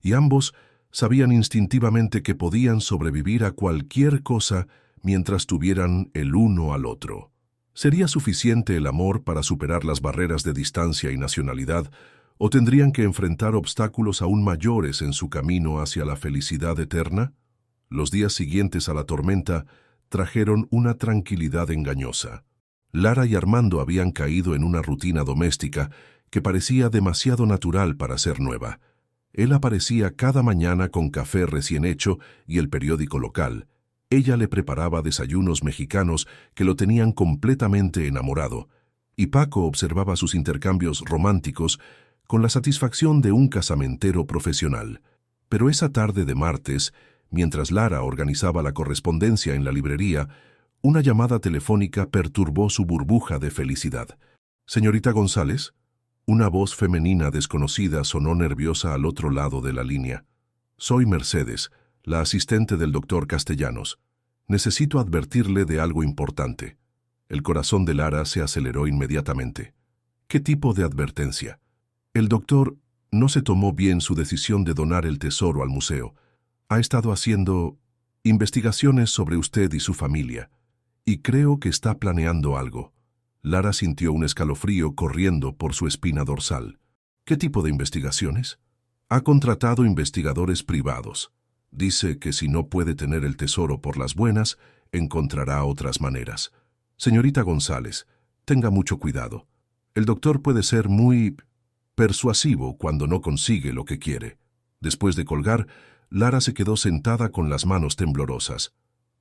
y ambos sabían instintivamente que podían sobrevivir a cualquier cosa mientras tuvieran el uno al otro. ¿Sería suficiente el amor para superar las barreras de distancia y nacionalidad, o tendrían que enfrentar obstáculos aún mayores en su camino hacia la felicidad eterna? Los días siguientes a la tormenta trajeron una tranquilidad engañosa. Lara y Armando habían caído en una rutina doméstica que parecía demasiado natural para ser nueva. Él aparecía cada mañana con café recién hecho y el periódico local. Ella le preparaba desayunos mexicanos que lo tenían completamente enamorado, y Paco observaba sus intercambios románticos con la satisfacción de un casamentero profesional. Pero esa tarde de martes, mientras Lara organizaba la correspondencia en la librería, una llamada telefónica perturbó su burbuja de felicidad. «Señorita González». Una voz femenina desconocida sonó nerviosa al otro lado de la línea. «Soy Mercedes, la asistente del doctor Castellanos. Necesito advertirle de algo importante». El corazón de Lara se aceleró inmediatamente. ¿Qué tipo de advertencia? El doctor no se tomó bien su decisión de donar el tesoro al museo. Ha estado haciendo investigaciones sobre usted y su familia, y creo que está planeando algo. Lara sintió un escalofrío corriendo por su espina dorsal. ¿Qué tipo de investigaciones? Ha contratado investigadores privados. Dice que si no puede tener el tesoro por las buenas, encontrará otras maneras. Señorita González, tenga mucho cuidado. El doctor puede ser muy persuasivo cuando no consigue lo que quiere. Después de colgar, Lara se quedó sentada con las manos temblorosas.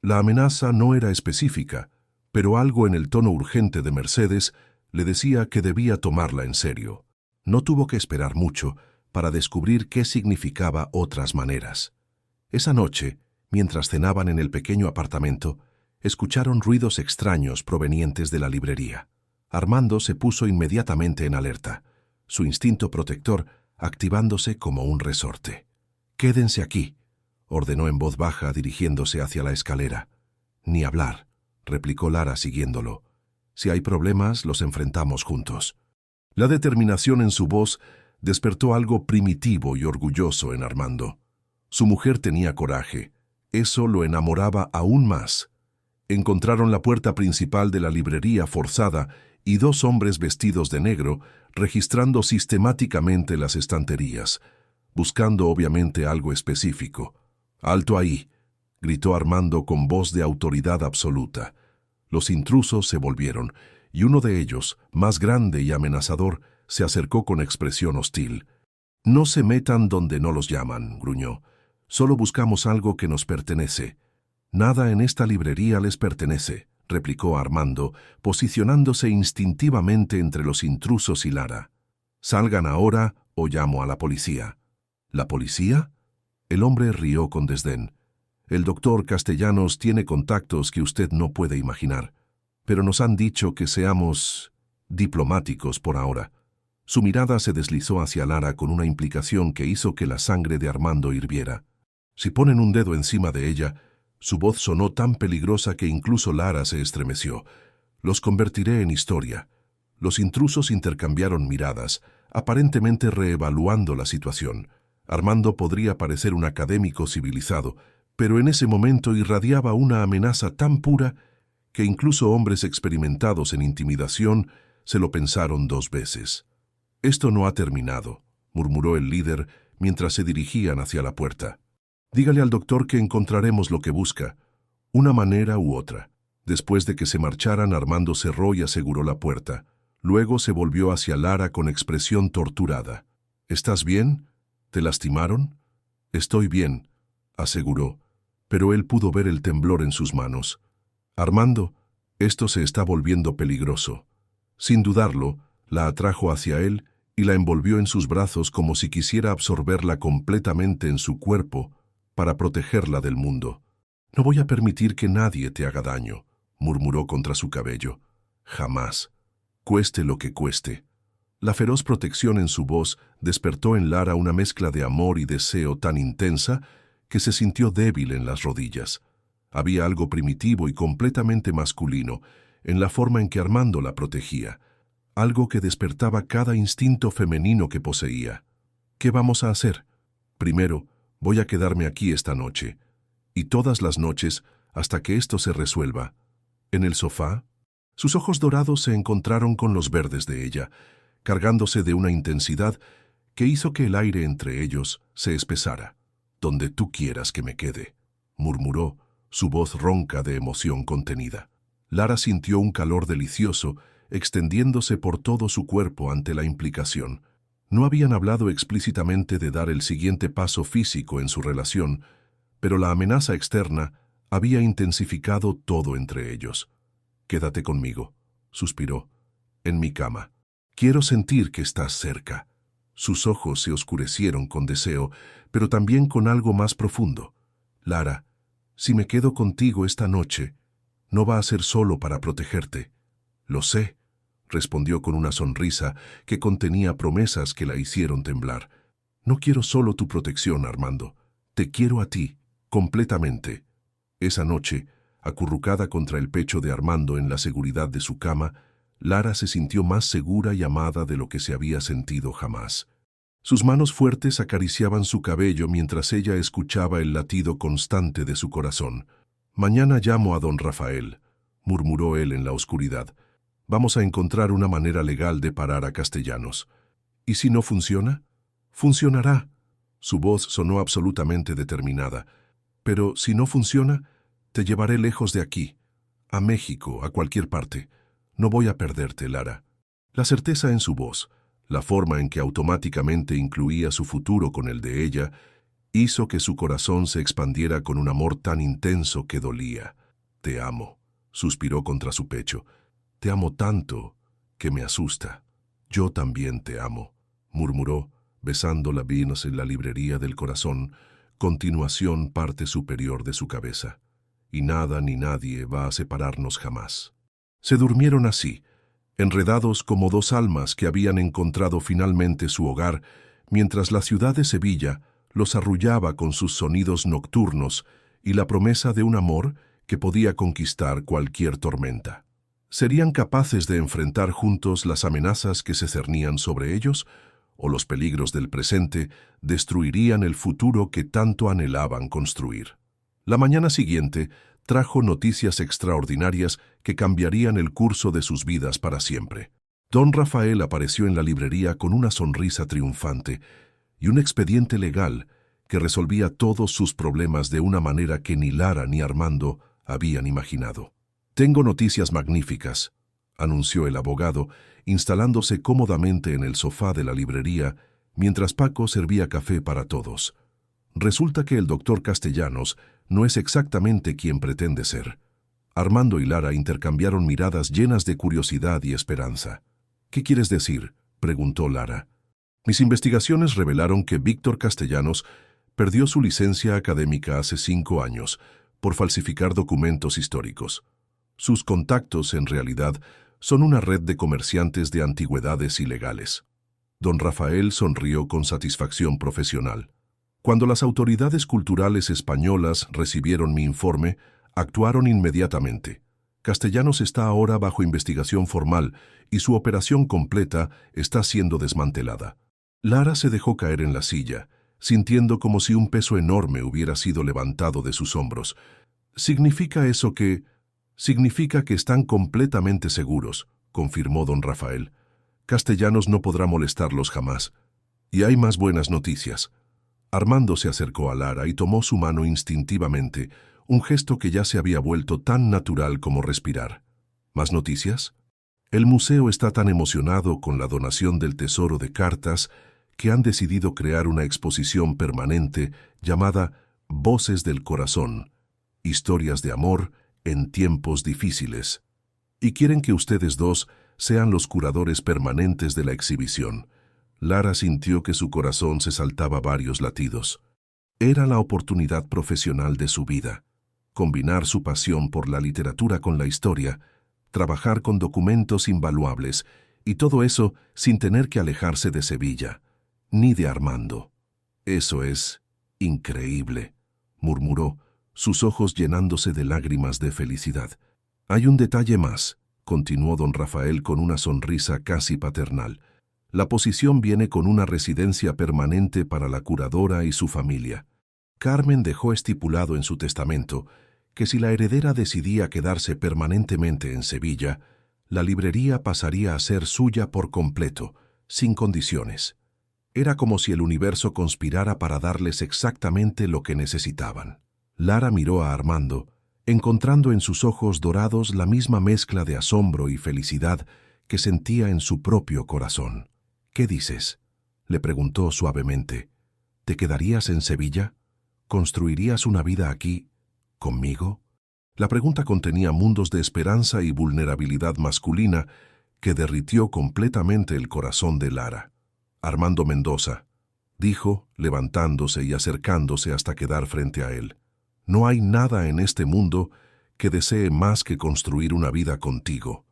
La amenaza no era específica, pero algo en el tono urgente de Mercedes le decía que debía tomarla en serio. No tuvo que esperar mucho para descubrir qué significaba otras maneras. Esa noche, mientras cenaban en el pequeño apartamento, escucharon ruidos extraños provenientes de la librería. Armando se puso inmediatamente en alerta, su instinto protector activándose como un resorte. «Quédense aquí», ordenó en voz baja dirigiéndose hacia la escalera. «Ni hablar», replicó Lara siguiéndolo. «Si hay problemas, los enfrentamos juntos». La determinación en su voz despertó algo primitivo y orgulloso en Armando. Su mujer tenía coraje. Eso lo enamoraba aún más. Encontraron la puerta principal de la librería forzada y dos hombres vestidos de negro registrando sistemáticamente las estanterías, buscando obviamente algo específico. «¡Alto ahí!», gritó Armando con voz de autoridad absoluta. Los intrusos se volvieron, y uno de ellos, más grande y amenazador, se acercó con expresión hostil. «No se metan donde no los llaman», gruñó. «Solo buscamos algo que nos pertenece». «Nada en esta librería les pertenece», replicó Armando, posicionándose instintivamente entre los intrusos y Lara. «Salgan ahora o llamo a la policía». «¿La policía?». El hombre rió con desdén. «El doctor Castellanos tiene contactos que usted no puede imaginar, pero nos han dicho que seamos diplomáticos por ahora». Su mirada se deslizó hacia Lara con una implicación que hizo que la sangre de Armando hirviera. «Si ponen un dedo encima de ella», su voz sonó tan peligrosa que incluso Lara se estremeció. «Los convertiré en historia». Los intrusos intercambiaron miradas, aparentemente reevaluando la situación. Armando podría parecer un académico civilizado, pero en ese momento irradiaba una amenaza tan pura que incluso hombres experimentados en intimidación se lo pensaron dos veces. «Esto no ha terminado», murmuró el líder mientras se dirigían hacia la puerta. «Dígale al doctor que encontraremos lo que busca, una manera u otra». Después de que se marcharan, Armando cerró y aseguró la puerta. Luego se volvió hacia Lara con expresión torturada. «¿Estás bien? ¿Te lastimaron?» «Estoy bien», aseguró, pero él pudo ver el temblor en sus manos. «Armando, esto se está volviendo peligroso». Sin dudarlo, la atrajo hacia él y la envolvió en sus brazos como si quisiera absorberla completamente en su cuerpo para protegerla del mundo. «No voy a permitir que nadie te haga daño», murmuró contra su cabello. «Jamás, cueste lo que cueste». La feroz protección en su voz despertó en Lara una mezcla de amor y deseo tan intensa que se sintió débil en las rodillas. Había algo primitivo y completamente masculino en la forma en que Armando la protegía, algo que despertaba cada instinto femenino que poseía. «¿Qué vamos a hacer?», Primero, voy a quedarme aquí esta noche, y todas las noches hasta que esto se resuelva. En el sofá, sus ojos dorados se encontraron con los verdes de ella, cargándose de una intensidad que hizo que el aire entre ellos se espesara. «Donde tú quieras que me quede», murmuró, su voz ronca de emoción contenida. Lara sintió un calor delicioso extendiéndose por todo su cuerpo ante la implicación. No habían hablado explícitamente de dar el siguiente paso físico en su relación, pero la amenaza externa había intensificado todo entre ellos. «Quédate conmigo», suspiró, «en mi cama. Quiero sentir que estás cerca». Sus ojos se oscurecieron con deseo, pero también con algo más profundo. «Lara, si me quedo contigo esta noche, no va a ser solo para protegerte». «Lo sé», respondió con una sonrisa que contenía promesas que la hicieron temblar. «No quiero solo tu protección, Armando. Te quiero a ti, completamente». Esa noche, acurrucada contra el pecho de Armando en la seguridad de su cama, Lara se sintió más segura y amada de lo que se había sentido jamás. Sus manos fuertes acariciaban su cabello mientras ella escuchaba el latido constante de su corazón. «Mañana llamo a don Rafael», murmuró él en la oscuridad. «Vamos a encontrar una manera legal de parar a Castellanos. ¿Y si no funciona? Funcionará». Su voz sonó absolutamente determinada. «Pero si no funciona, te llevaré lejos de aquí, a México, a cualquier parte. No voy a perderte, Lara». La certeza en su voz, la forma en que automáticamente incluía su futuro con el de ella, hizo que su corazón se expandiera con un amor tan intenso que dolía. «Te amo», suspiró contra su pecho. «Te amo tanto que me asusta». «Yo también te amo», murmuró, besando la Venus en la librería del corazón, continuación parte superior de su cabeza. «Y nada ni nadie va a separarnos jamás». Se durmieron así, enredados como dos almas que habían encontrado finalmente su hogar, mientras la ciudad de Sevilla los arrullaba con sus sonidos nocturnos y la promesa de un amor que podía conquistar cualquier tormenta. ¿Serían capaces de enfrentar juntos las amenazas que se cernían sobre ellos, o los peligros del presente destruirían el futuro que tanto anhelaban construir? La mañana siguiente trajo noticias extraordinarias que cambiarían el curso de sus vidas para siempre. Don Rafael apareció en la librería con una sonrisa triunfante y un expediente legal que resolvía todos sus problemas de una manera que ni Lara ni Armando habían imaginado. «Tengo noticias magníficas», anunció el abogado, instalándose cómodamente en el sofá de la librería mientras Paco servía café para todos. «Resulta que el doctor Castellanos no es exactamente quien pretende ser». Armando y Lara intercambiaron miradas llenas de curiosidad y esperanza. «¿Qué quieres decir?», preguntó Lara. «Mis investigaciones revelaron que Víctor Castellanos perdió su licencia académica hace 5 años por falsificar documentos históricos. Sus contactos, en realidad, son una red de comerciantes de antigüedades ilegales». Don Rafael sonrió con satisfacción profesional. «Cuando las autoridades culturales españolas recibieron mi informe, actuaron inmediatamente. Castellanos está ahora bajo investigación formal y su operación completa está siendo desmantelada». Lara se dejó caer en la silla, sintiendo como si un peso enorme hubiera sido levantado de sus hombros. «¿Significa eso que...?» «Significa que están completamente seguros», confirmó don Rafael. «Castellanos no podrá molestarlos jamás. Y hay más buenas noticias». Armando se acercó a Lara y tomó su mano instintivamente, un gesto que ya se había vuelto tan natural como respirar. ¿Más noticias? El museo está tan emocionado con la donación del tesoro de cartas que han decidido crear una exposición permanente llamada Voces del Corazón, historias de amor en tiempos difíciles. Y quieren que ustedes dos sean los curadores permanentes de la exhibición. Lara sintió que su corazón se saltaba varios latidos. Era la oportunidad profesional de su vida. Combinar su pasión por la literatura con la historia, trabajar con documentos invaluables, y todo eso sin tener que alejarse de Sevilla, ni de Armando. «Eso es increíble», murmuró, sus ojos llenándose de lágrimas de felicidad. «Hay un detalle más», continuó don Rafael con una sonrisa casi paternal. La posición viene con una residencia permanente para la curadora y su familia. Carmen dejó estipulado en su testamento que si la heredera decidía quedarse permanentemente en Sevilla, la librería pasaría a ser suya por completo, sin condiciones. Era como si el universo conspirara para darles exactamente lo que necesitaban. Lara miró a Armando, encontrando en sus ojos dorados la misma mezcla de asombro y felicidad que sentía en su propio corazón. «¿Qué dices?», le preguntó suavemente. «¿Te quedarías en Sevilla? ¿Construirías una vida aquí, conmigo?». La pregunta contenía mundos de esperanza y vulnerabilidad masculina que derritió completamente el corazón de Lara. «Armando Mendoza», dijo, levantándose y acercándose hasta quedar frente a él. «No hay nada en este mundo que desee más que construir una vida contigo».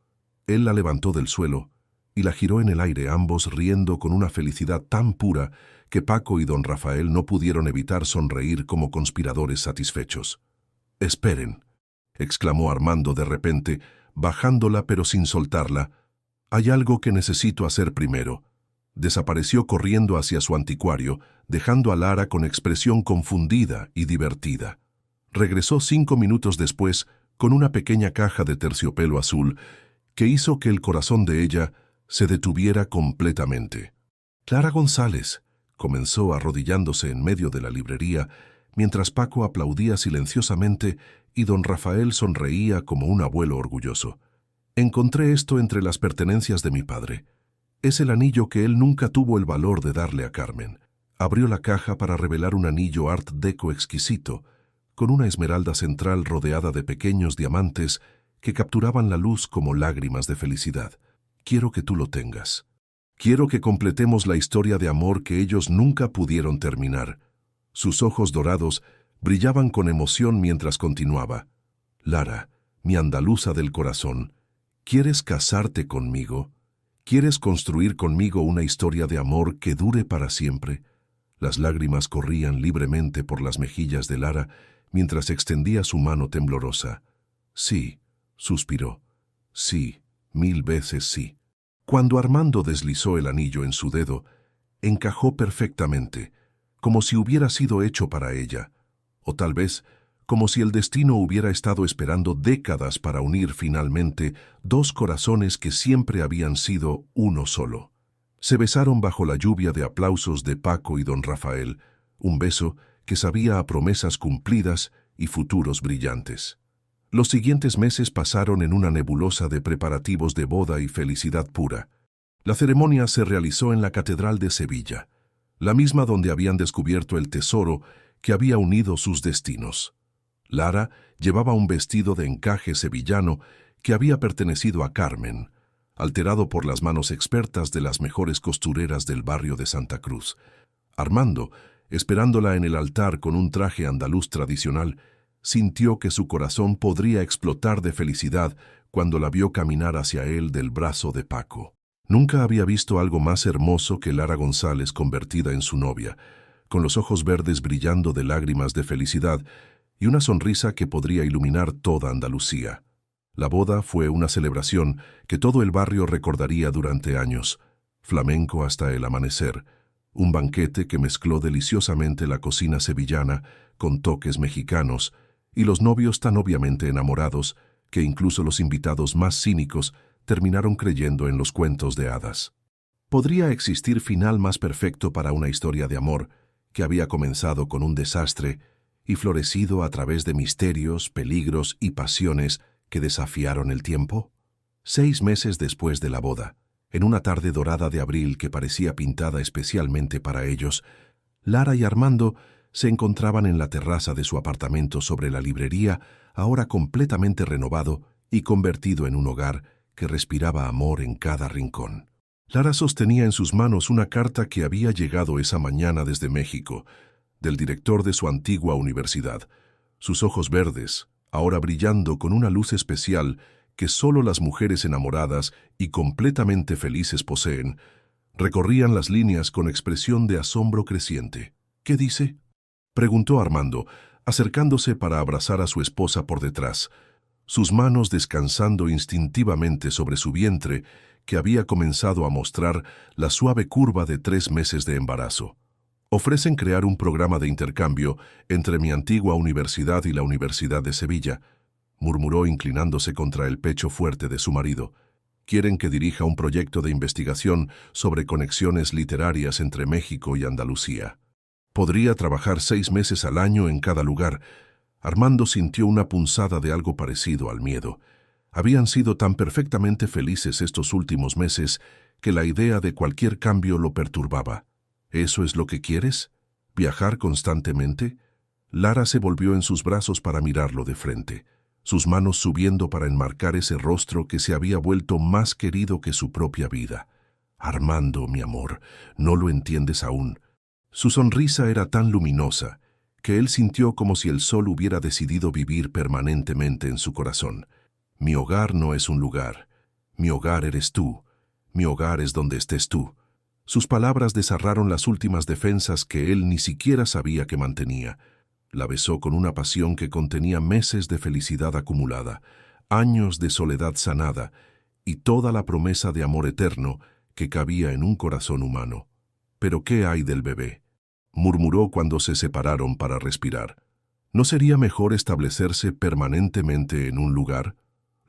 Él la levantó del suelo y la giró en el aire, ambos riendo con una felicidad tan pura que Paco y don Rafael no pudieron evitar sonreír como conspiradores satisfechos. «Esperen», exclamó Armando de repente, bajándola pero sin soltarla. «Hay algo que necesito hacer primero». Desapareció corriendo hacia su anticuario, dejando a Lara con expresión confundida y divertida. Regresó 5 minutos después con una pequeña caja de terciopelo azul que hizo que el corazón de ella se detuviera completamente. «Clara González», comenzó arrodillándose en medio de la librería, mientras Paco aplaudía silenciosamente y don Rafael sonreía como un abuelo orgulloso. «Encontré esto entre las pertenencias de mi padre. Es el anillo que él nunca tuvo el valor de darle a Carmen». Abrió la caja para revelar un anillo art deco exquisito, con una esmeralda central rodeada de pequeños diamantes que capturaban la luz como lágrimas de felicidad. «Quiero que tú lo tengas. Quiero que completemos la historia de amor que ellos nunca pudieron terminar». Sus ojos dorados brillaban con emoción mientras continuaba. «Lara, mi andaluza del corazón, ¿quieres casarte conmigo? ¿Quieres construir conmigo una historia de amor que dure para siempre?». Las lágrimas corrían libremente por las mejillas de Lara mientras extendía su mano temblorosa. «Sí», suspiró. «Sí, 1000 veces sí». Cuando Armando deslizó el anillo en su dedo, encajó perfectamente, como si hubiera sido hecho para ella, o tal vez como si el destino hubiera estado esperando décadas para unir finalmente dos corazones que siempre habían sido uno solo. Se besaron bajo la lluvia de aplausos de Paco y don Rafael, un beso que sabía a promesas cumplidas y futuros brillantes. Los siguientes meses pasaron en una nebulosa de preparativos de boda y felicidad pura. La ceremonia se realizó en la Catedral de Sevilla, la misma donde habían descubierto el tesoro que había unido sus destinos. Lara llevaba un vestido de encaje sevillano que había pertenecido a Carmen, alterado por las manos expertas de las mejores costureras del barrio de Santa Cruz. Armando, esperándola en el altar con un traje andaluz tradicional, sintió que su corazón podría explotar de felicidad cuando la vio caminar hacia él del brazo de Paco. Nunca había visto algo más hermoso que Lara González convertida en su novia, con los ojos verdes brillando de lágrimas de felicidad y una sonrisa que podría iluminar toda Andalucía. La boda fue una celebración que todo el barrio recordaría durante años, flamenco hasta el amanecer, un banquete que mezcló deliciosamente la cocina sevillana con toques mexicanos y los novios tan obviamente enamorados que incluso los invitados más cínicos terminaron creyendo en los cuentos de hadas. ¿Podría existir final más perfecto para una historia de amor que había comenzado con un desastre y florecido a través de misterios, peligros y pasiones que desafiaron el tiempo? 6 meses después de la boda, en una tarde dorada de abril que parecía pintada especialmente para ellos, Lara y Armando se encontraban en la terraza de su apartamento sobre la librería, ahora completamente renovado y convertido en un hogar que respiraba amor en cada rincón. Lara sostenía en sus manos una carta que había llegado esa mañana desde México, del director de su antigua universidad. Sus ojos verdes, ahora brillando con una luz especial que solo las mujeres enamoradas y completamente felices poseen, recorrían las líneas con expresión de asombro creciente. «¿Qué dice?», preguntó Armando, acercándose para abrazar a su esposa por detrás, sus manos descansando instintivamente sobre su vientre, que había comenzado a mostrar la suave curva de 3 meses de embarazo. Ofrecen crear un programa de intercambio entre mi antigua universidad y la Universidad de Sevilla, murmuró inclinándose contra el pecho fuerte de su marido. Quieren que dirija un proyecto de investigación sobre conexiones literarias entre México y Andalucía. Podría trabajar 6 meses al año en cada lugar. Armando sintió una punzada de algo parecido al miedo. Habían sido tan perfectamente felices estos últimos meses que la idea de cualquier cambio lo perturbaba. ¿Eso es lo que quieres? ¿Viajar constantemente? Lara se volvió en sus brazos para mirarlo de frente, sus manos subiendo para enmarcar ese rostro que se había vuelto más querido que su propia vida. Armando, mi amor, no lo entiendes aún. Su sonrisa era tan luminosa que él sintió como si el sol hubiera decidido vivir permanentemente en su corazón. Mi hogar no es un lugar. Mi hogar eres tú. Mi hogar es donde estés tú. Sus palabras desarraron las últimas defensas que él ni siquiera sabía que mantenía. La besó con una pasión que contenía meses de felicidad acumulada, años de soledad sanada y toda la promesa de amor eterno que cabía en un corazón humano. «¿Pero qué hay del bebé?», murmuró cuando se separaron para respirar. ¿No sería mejor establecerse permanentemente en un lugar?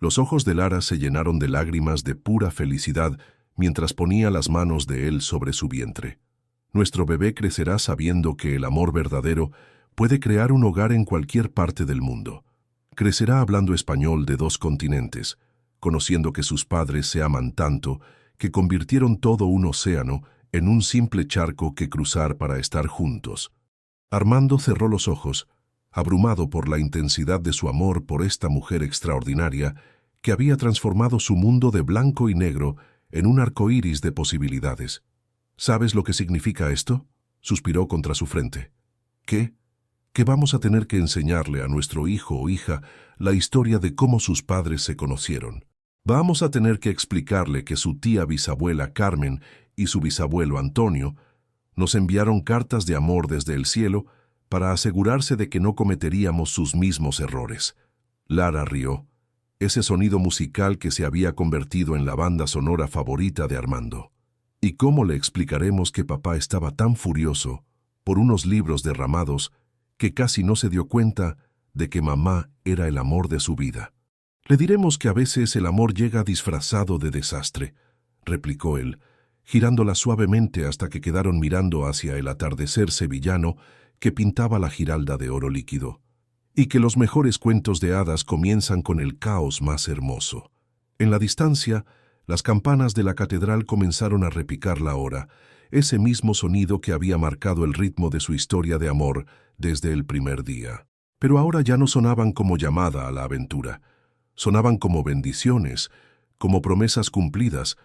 Los ojos de Lara se llenaron de lágrimas de pura felicidad mientras ponía las manos de él sobre su vientre. Nuestro bebé crecerá sabiendo que el amor verdadero puede crear un hogar en cualquier parte del mundo. Crecerá hablando español de 2 continentes, conociendo que sus padres se aman tanto que convirtieron todo un océano en un simple charco que cruzar para estar juntos. Armando cerró los ojos, abrumado por la intensidad de su amor por esta mujer extraordinaria que había transformado su mundo de blanco y negro en un arco iris de posibilidades. ¿Sabes lo que significa esto?, suspiró contra su frente. ¿Qué? Que vamos a tener que enseñarle a nuestro hijo o hija la historia de cómo sus padres se conocieron. Vamos a tener que explicarle que su tía bisabuela Carmen y su bisabuelo Antonio nos enviaron cartas de amor desde el cielo para asegurarse de que no cometeríamos sus mismos errores. Lara rió, ese sonido musical que se había convertido en la banda sonora favorita de Armando. ¿Y cómo le explicaremos que papá estaba tan furioso por unos libros derramados que casi no se dio cuenta de que mamá era el amor de su vida? Le diremos que a veces el amor llega disfrazado de desastre, replicó él, girándola suavemente hasta que quedaron mirando hacia el atardecer sevillano que pintaba la Giralda de oro líquido, y que los mejores cuentos de hadas comienzan con el caos más hermoso. En la distancia, las campanas de la catedral comenzaron a repicar la hora, ese mismo sonido que había marcado el ritmo de su historia de amor desde el primer día. Pero ahora ya no sonaban como llamada a la aventura, sonaban como bendiciones, como promesas cumplidas,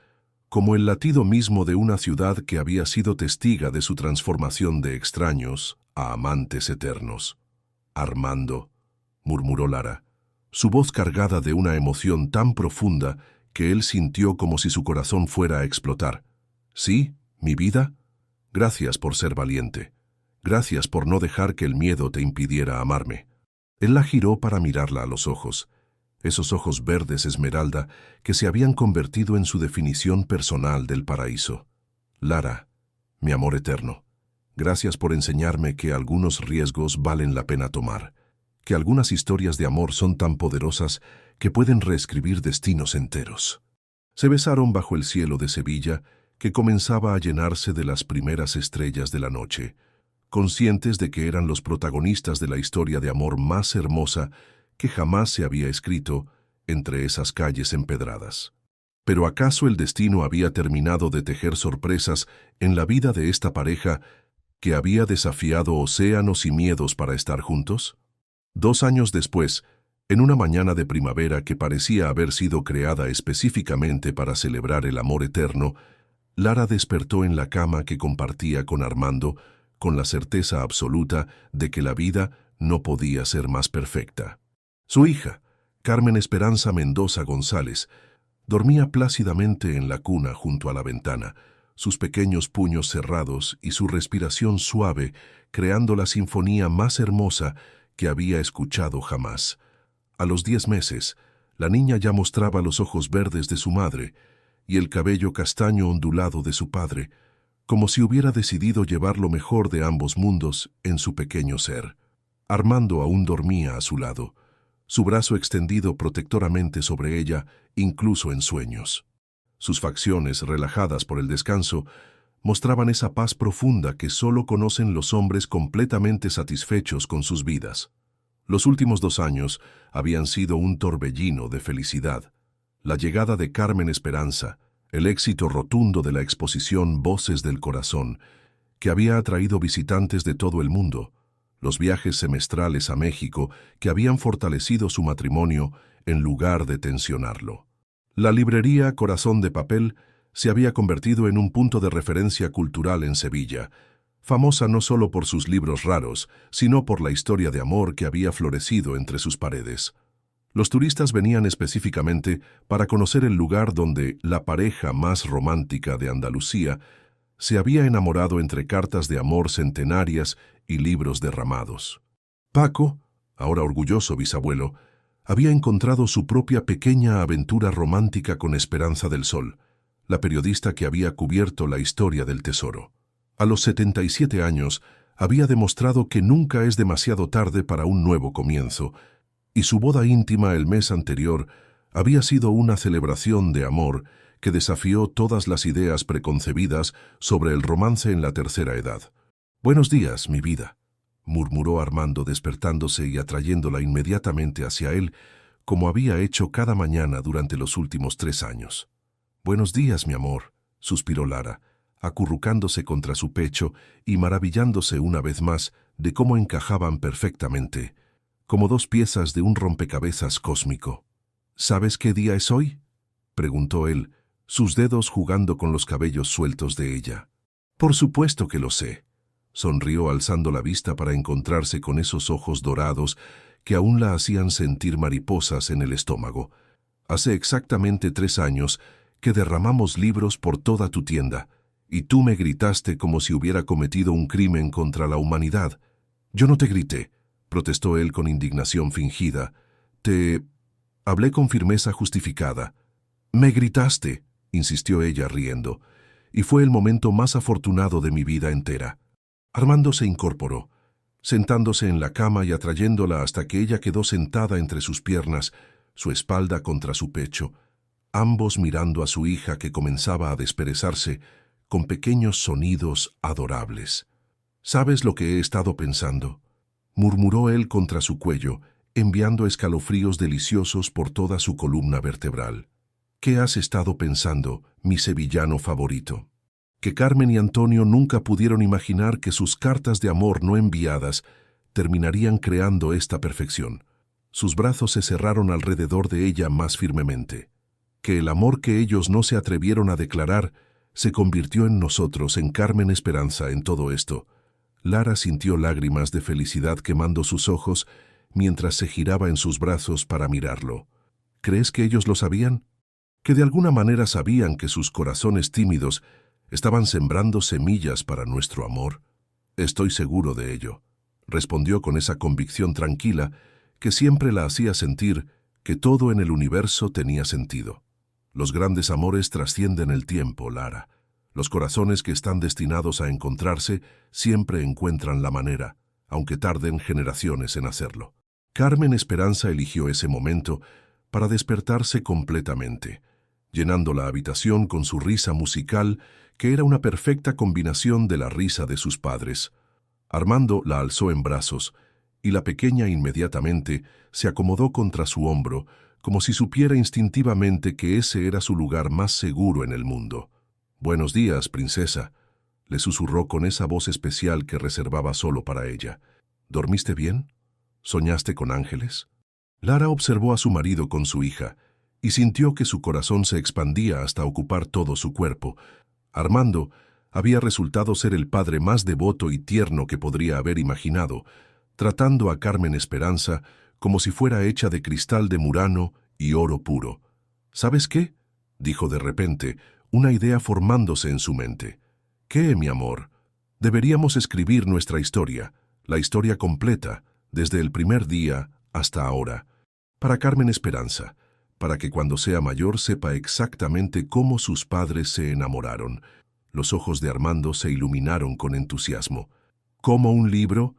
como el latido mismo de una ciudad que había sido testiga de su transformación de extraños a amantes eternos. «Armando», murmuró Lara, su voz cargada de una emoción tan profunda que él sintió como si su corazón fuera a explotar. «¿Sí, mi vida? Gracias por ser valiente. Gracias por no dejar que el miedo te impidiera amarme». Él la giró para mirarla a los ojos, esos ojos verdes esmeralda que se habían convertido en su definición personal del paraíso. «Lara, mi amor eterno, gracias por enseñarme que algunos riesgos valen la pena tomar, que algunas historias de amor son tan poderosas que pueden reescribir destinos enteros». Se besaron bajo el cielo de Sevilla, que comenzaba a llenarse de las primeras estrellas de la noche, conscientes de que eran los protagonistas de la historia de amor más hermosa que jamás se había escrito entre esas calles empedradas. ¿Pero acaso el destino había terminado de tejer sorpresas en la vida de esta pareja que había desafiado océanos y miedos para estar juntos? 2 años después, en una mañana de primavera que parecía haber sido creada específicamente para celebrar el amor eterno, Lara despertó en la cama que compartía con Armando, con la certeza absoluta de que la vida no podía ser más perfecta. Su hija, Carmen Esperanza Mendoza González, dormía plácidamente en la cuna junto a la ventana, sus pequeños puños cerrados y su respiración suave, creando la sinfonía más hermosa que había escuchado jamás. A los 10 meses, la niña ya mostraba los ojos verdes de su madre, y el cabello castaño ondulado de su padre, como si hubiera decidido llevar lo mejor de ambos mundos en su pequeño ser. Armando aún dormía a su lado, su brazo extendido protectoramente sobre ella, incluso en sueños. Sus facciones, relajadas por el descanso, mostraban esa paz profunda que solo conocen los hombres completamente satisfechos con sus vidas. Los últimos 2 años habían sido un torbellino de felicidad. La llegada de Carmen Esperanza, el éxito rotundo de la exposición Voces del Corazón, que había atraído visitantes de todo el mundo, los viajes semestrales a México que habían fortalecido su matrimonio en lugar de tensionarlo. La librería Corazón de Papel se había convertido en un punto de referencia cultural en Sevilla, famosa no solo por sus libros raros, sino por la historia de amor que había florecido entre sus paredes. Los turistas venían específicamente para conocer el lugar donde la pareja más romántica de Andalucía se había enamorado entre cartas de amor centenarias y libros derramados. Paco, ahora orgulloso bisabuelo, había encontrado su propia pequeña aventura romántica con Esperanza del Sol, la periodista que había cubierto la historia del tesoro. A los 77 años, había demostrado que nunca es demasiado tarde para un nuevo comienzo, y su boda íntima el mes anterior había sido una celebración de amor que desafió todas las ideas preconcebidas sobre el romance en la tercera edad. «Buenos días, mi vida», murmuró Armando despertándose y atrayéndola inmediatamente hacia él, como había hecho cada mañana durante los últimos 3 años. «Buenos días, mi amor», suspiró Lara, acurrucándose contra su pecho y maravillándose una vez más de cómo encajaban perfectamente, como 2 piezas de un rompecabezas cósmico. «¿Sabes qué día es hoy?», preguntó él, sus dedos jugando con los cabellos sueltos de ella. «Por supuesto que lo sé», sonrió alzando la vista para encontrarse con esos ojos dorados que aún la hacían sentir mariposas en el estómago. «Hace exactamente 3 años que derramamos libros por toda tu tienda, y tú me gritaste como si hubiera cometido un crimen contra la humanidad». «Yo no te grité», protestó él con indignación fingida. Hablé con firmeza justificada». «Me gritaste», insistió ella riendo, «y fue el momento más afortunado de mi vida entera». Armando se incorporó, sentándose en la cama y atrayéndola hasta que ella quedó sentada entre sus piernas, su espalda contra su pecho, ambos mirando a su hija que comenzaba a desperezarse con pequeños sonidos adorables. «¿Sabes lo que he estado pensando?», murmuró él contra su cuello, enviando escalofríos deliciosos por toda su columna vertebral. «¿Qué has estado pensando, mi sevillano favorito?». Que Carmen y Antonio nunca pudieron imaginar que sus cartas de amor no enviadas terminarían creando esta perfección. Sus brazos se cerraron alrededor de ella más firmemente. Que el amor que ellos no se atrevieron a declarar se convirtió en nosotros, en Carmen Esperanza, en todo esto. Lara sintió lágrimas de felicidad quemando sus ojos mientras se giraba en sus brazos para mirarlo. ¿Crees que ellos lo sabían? ¿Que de alguna manera sabían que sus corazones tímidos estaban sembrando semillas para nuestro amor? «Estoy seguro de ello», respondió con esa convicción tranquila que siempre la hacía sentir que todo en el universo tenía sentido. Los grandes amores trascienden el tiempo, Lara. Los corazones que están destinados a encontrarse siempre encuentran la manera, aunque tarden generaciones en hacerlo. Carmen Esperanza eligió ese momento para despertarse completamente, llenando la habitación con su risa musical, que era una perfecta combinación de la risa de sus padres. Armando la alzó en brazos, y la pequeña inmediatamente se acomodó contra su hombro, como si supiera instintivamente que ese era su lugar más seguro en el mundo. «Buenos días, princesa», le susurró con esa voz especial que reservaba solo para ella. «¿Dormiste bien? ¿Soñaste con ángeles?». Lara observó a su marido con su hija, y sintió que su corazón se expandía hasta ocupar todo su cuerpo. Armando había resultado ser el padre más devoto y tierno que podría haber imaginado, tratando a Carmen Esperanza como si fuera hecha de cristal de Murano y oro puro. «¿Sabes qué?», dijo de repente, una idea formándose en su mente. «¿Qué, mi amor? Deberíamos escribir nuestra historia, la historia completa, desde el primer día hasta ahora. Para Carmen Esperanza, para que cuando sea mayor sepa exactamente cómo sus padres se enamoraron. Los ojos de Armando se iluminaron con entusiasmo. ¿Como un libro?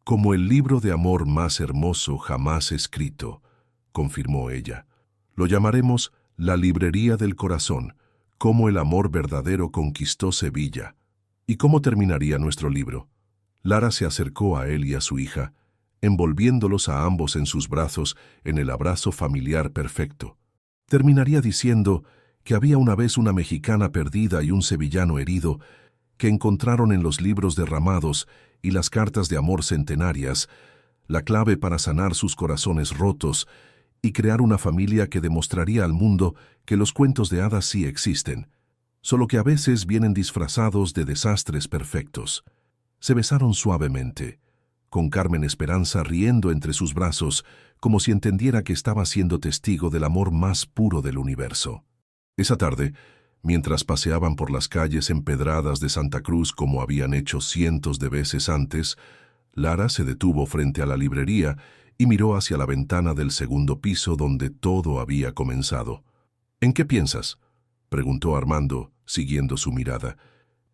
Como el libro de amor más hermoso jamás escrito, confirmó ella. Lo llamaremos La Librería del Corazón, cómo el amor verdadero conquistó Sevilla. ¿Y cómo terminaría nuestro libro? Lara se acercó a él y a su hija, envolviéndolos a ambos en sus brazos en el abrazo familiar perfecto. Terminaría diciendo que había una vez una mexicana perdida y un sevillano herido que encontraron en los libros derramados y las cartas de amor centenarias la clave para sanar sus corazones rotos y crear una familia que demostraría al mundo que los cuentos de hadas sí existen, solo que a veces vienen disfrazados de desastres perfectos. Se besaron suavemente, con Carmen Esperanza riendo entre sus brazos, como si entendiera que estaba siendo testigo del amor más puro del universo. Esa tarde, mientras paseaban por las calles empedradas de Santa Cruz como habían hecho cientos de veces antes, Lara se detuvo frente a la librería y miró hacia la ventana del segundo piso donde todo había comenzado. «¿En qué piensas?», preguntó Armando, siguiendo su mirada.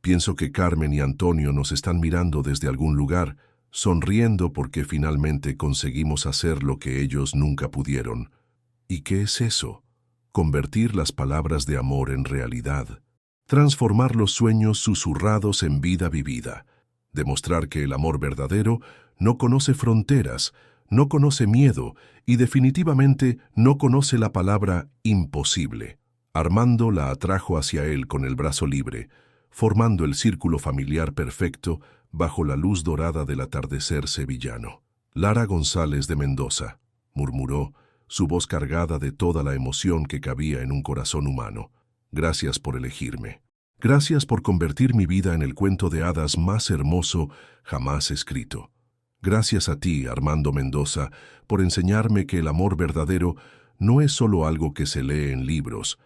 «Pienso que Carmen y Antonio nos están mirando desde algún lugar, sonriendo porque finalmente conseguimos hacer lo que ellos nunca pudieron. ¿Y qué es eso? Convertir las palabras de amor en realidad. Transformar los sueños susurrados en vida vivida. Demostrar que el amor verdadero no conoce fronteras, no conoce miedo y definitivamente no conoce la palabra imposible». Armando la atrajo hacia él con el brazo libre, formando el círculo familiar perfecto bajo la luz dorada del atardecer sevillano. «Lara González de Mendoza», murmuró, su voz cargada de toda la emoción que cabía en un corazón humano. «Gracias por elegirme. Gracias por convertir mi vida en el cuento de hadas más hermoso jamás escrito. Gracias a ti, Armando Mendoza, por enseñarme que el amor verdadero no es solo algo que se lee en libros,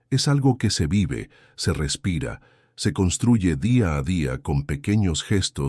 es algo que se vive, se respira, se construye día a día con pequeños gestos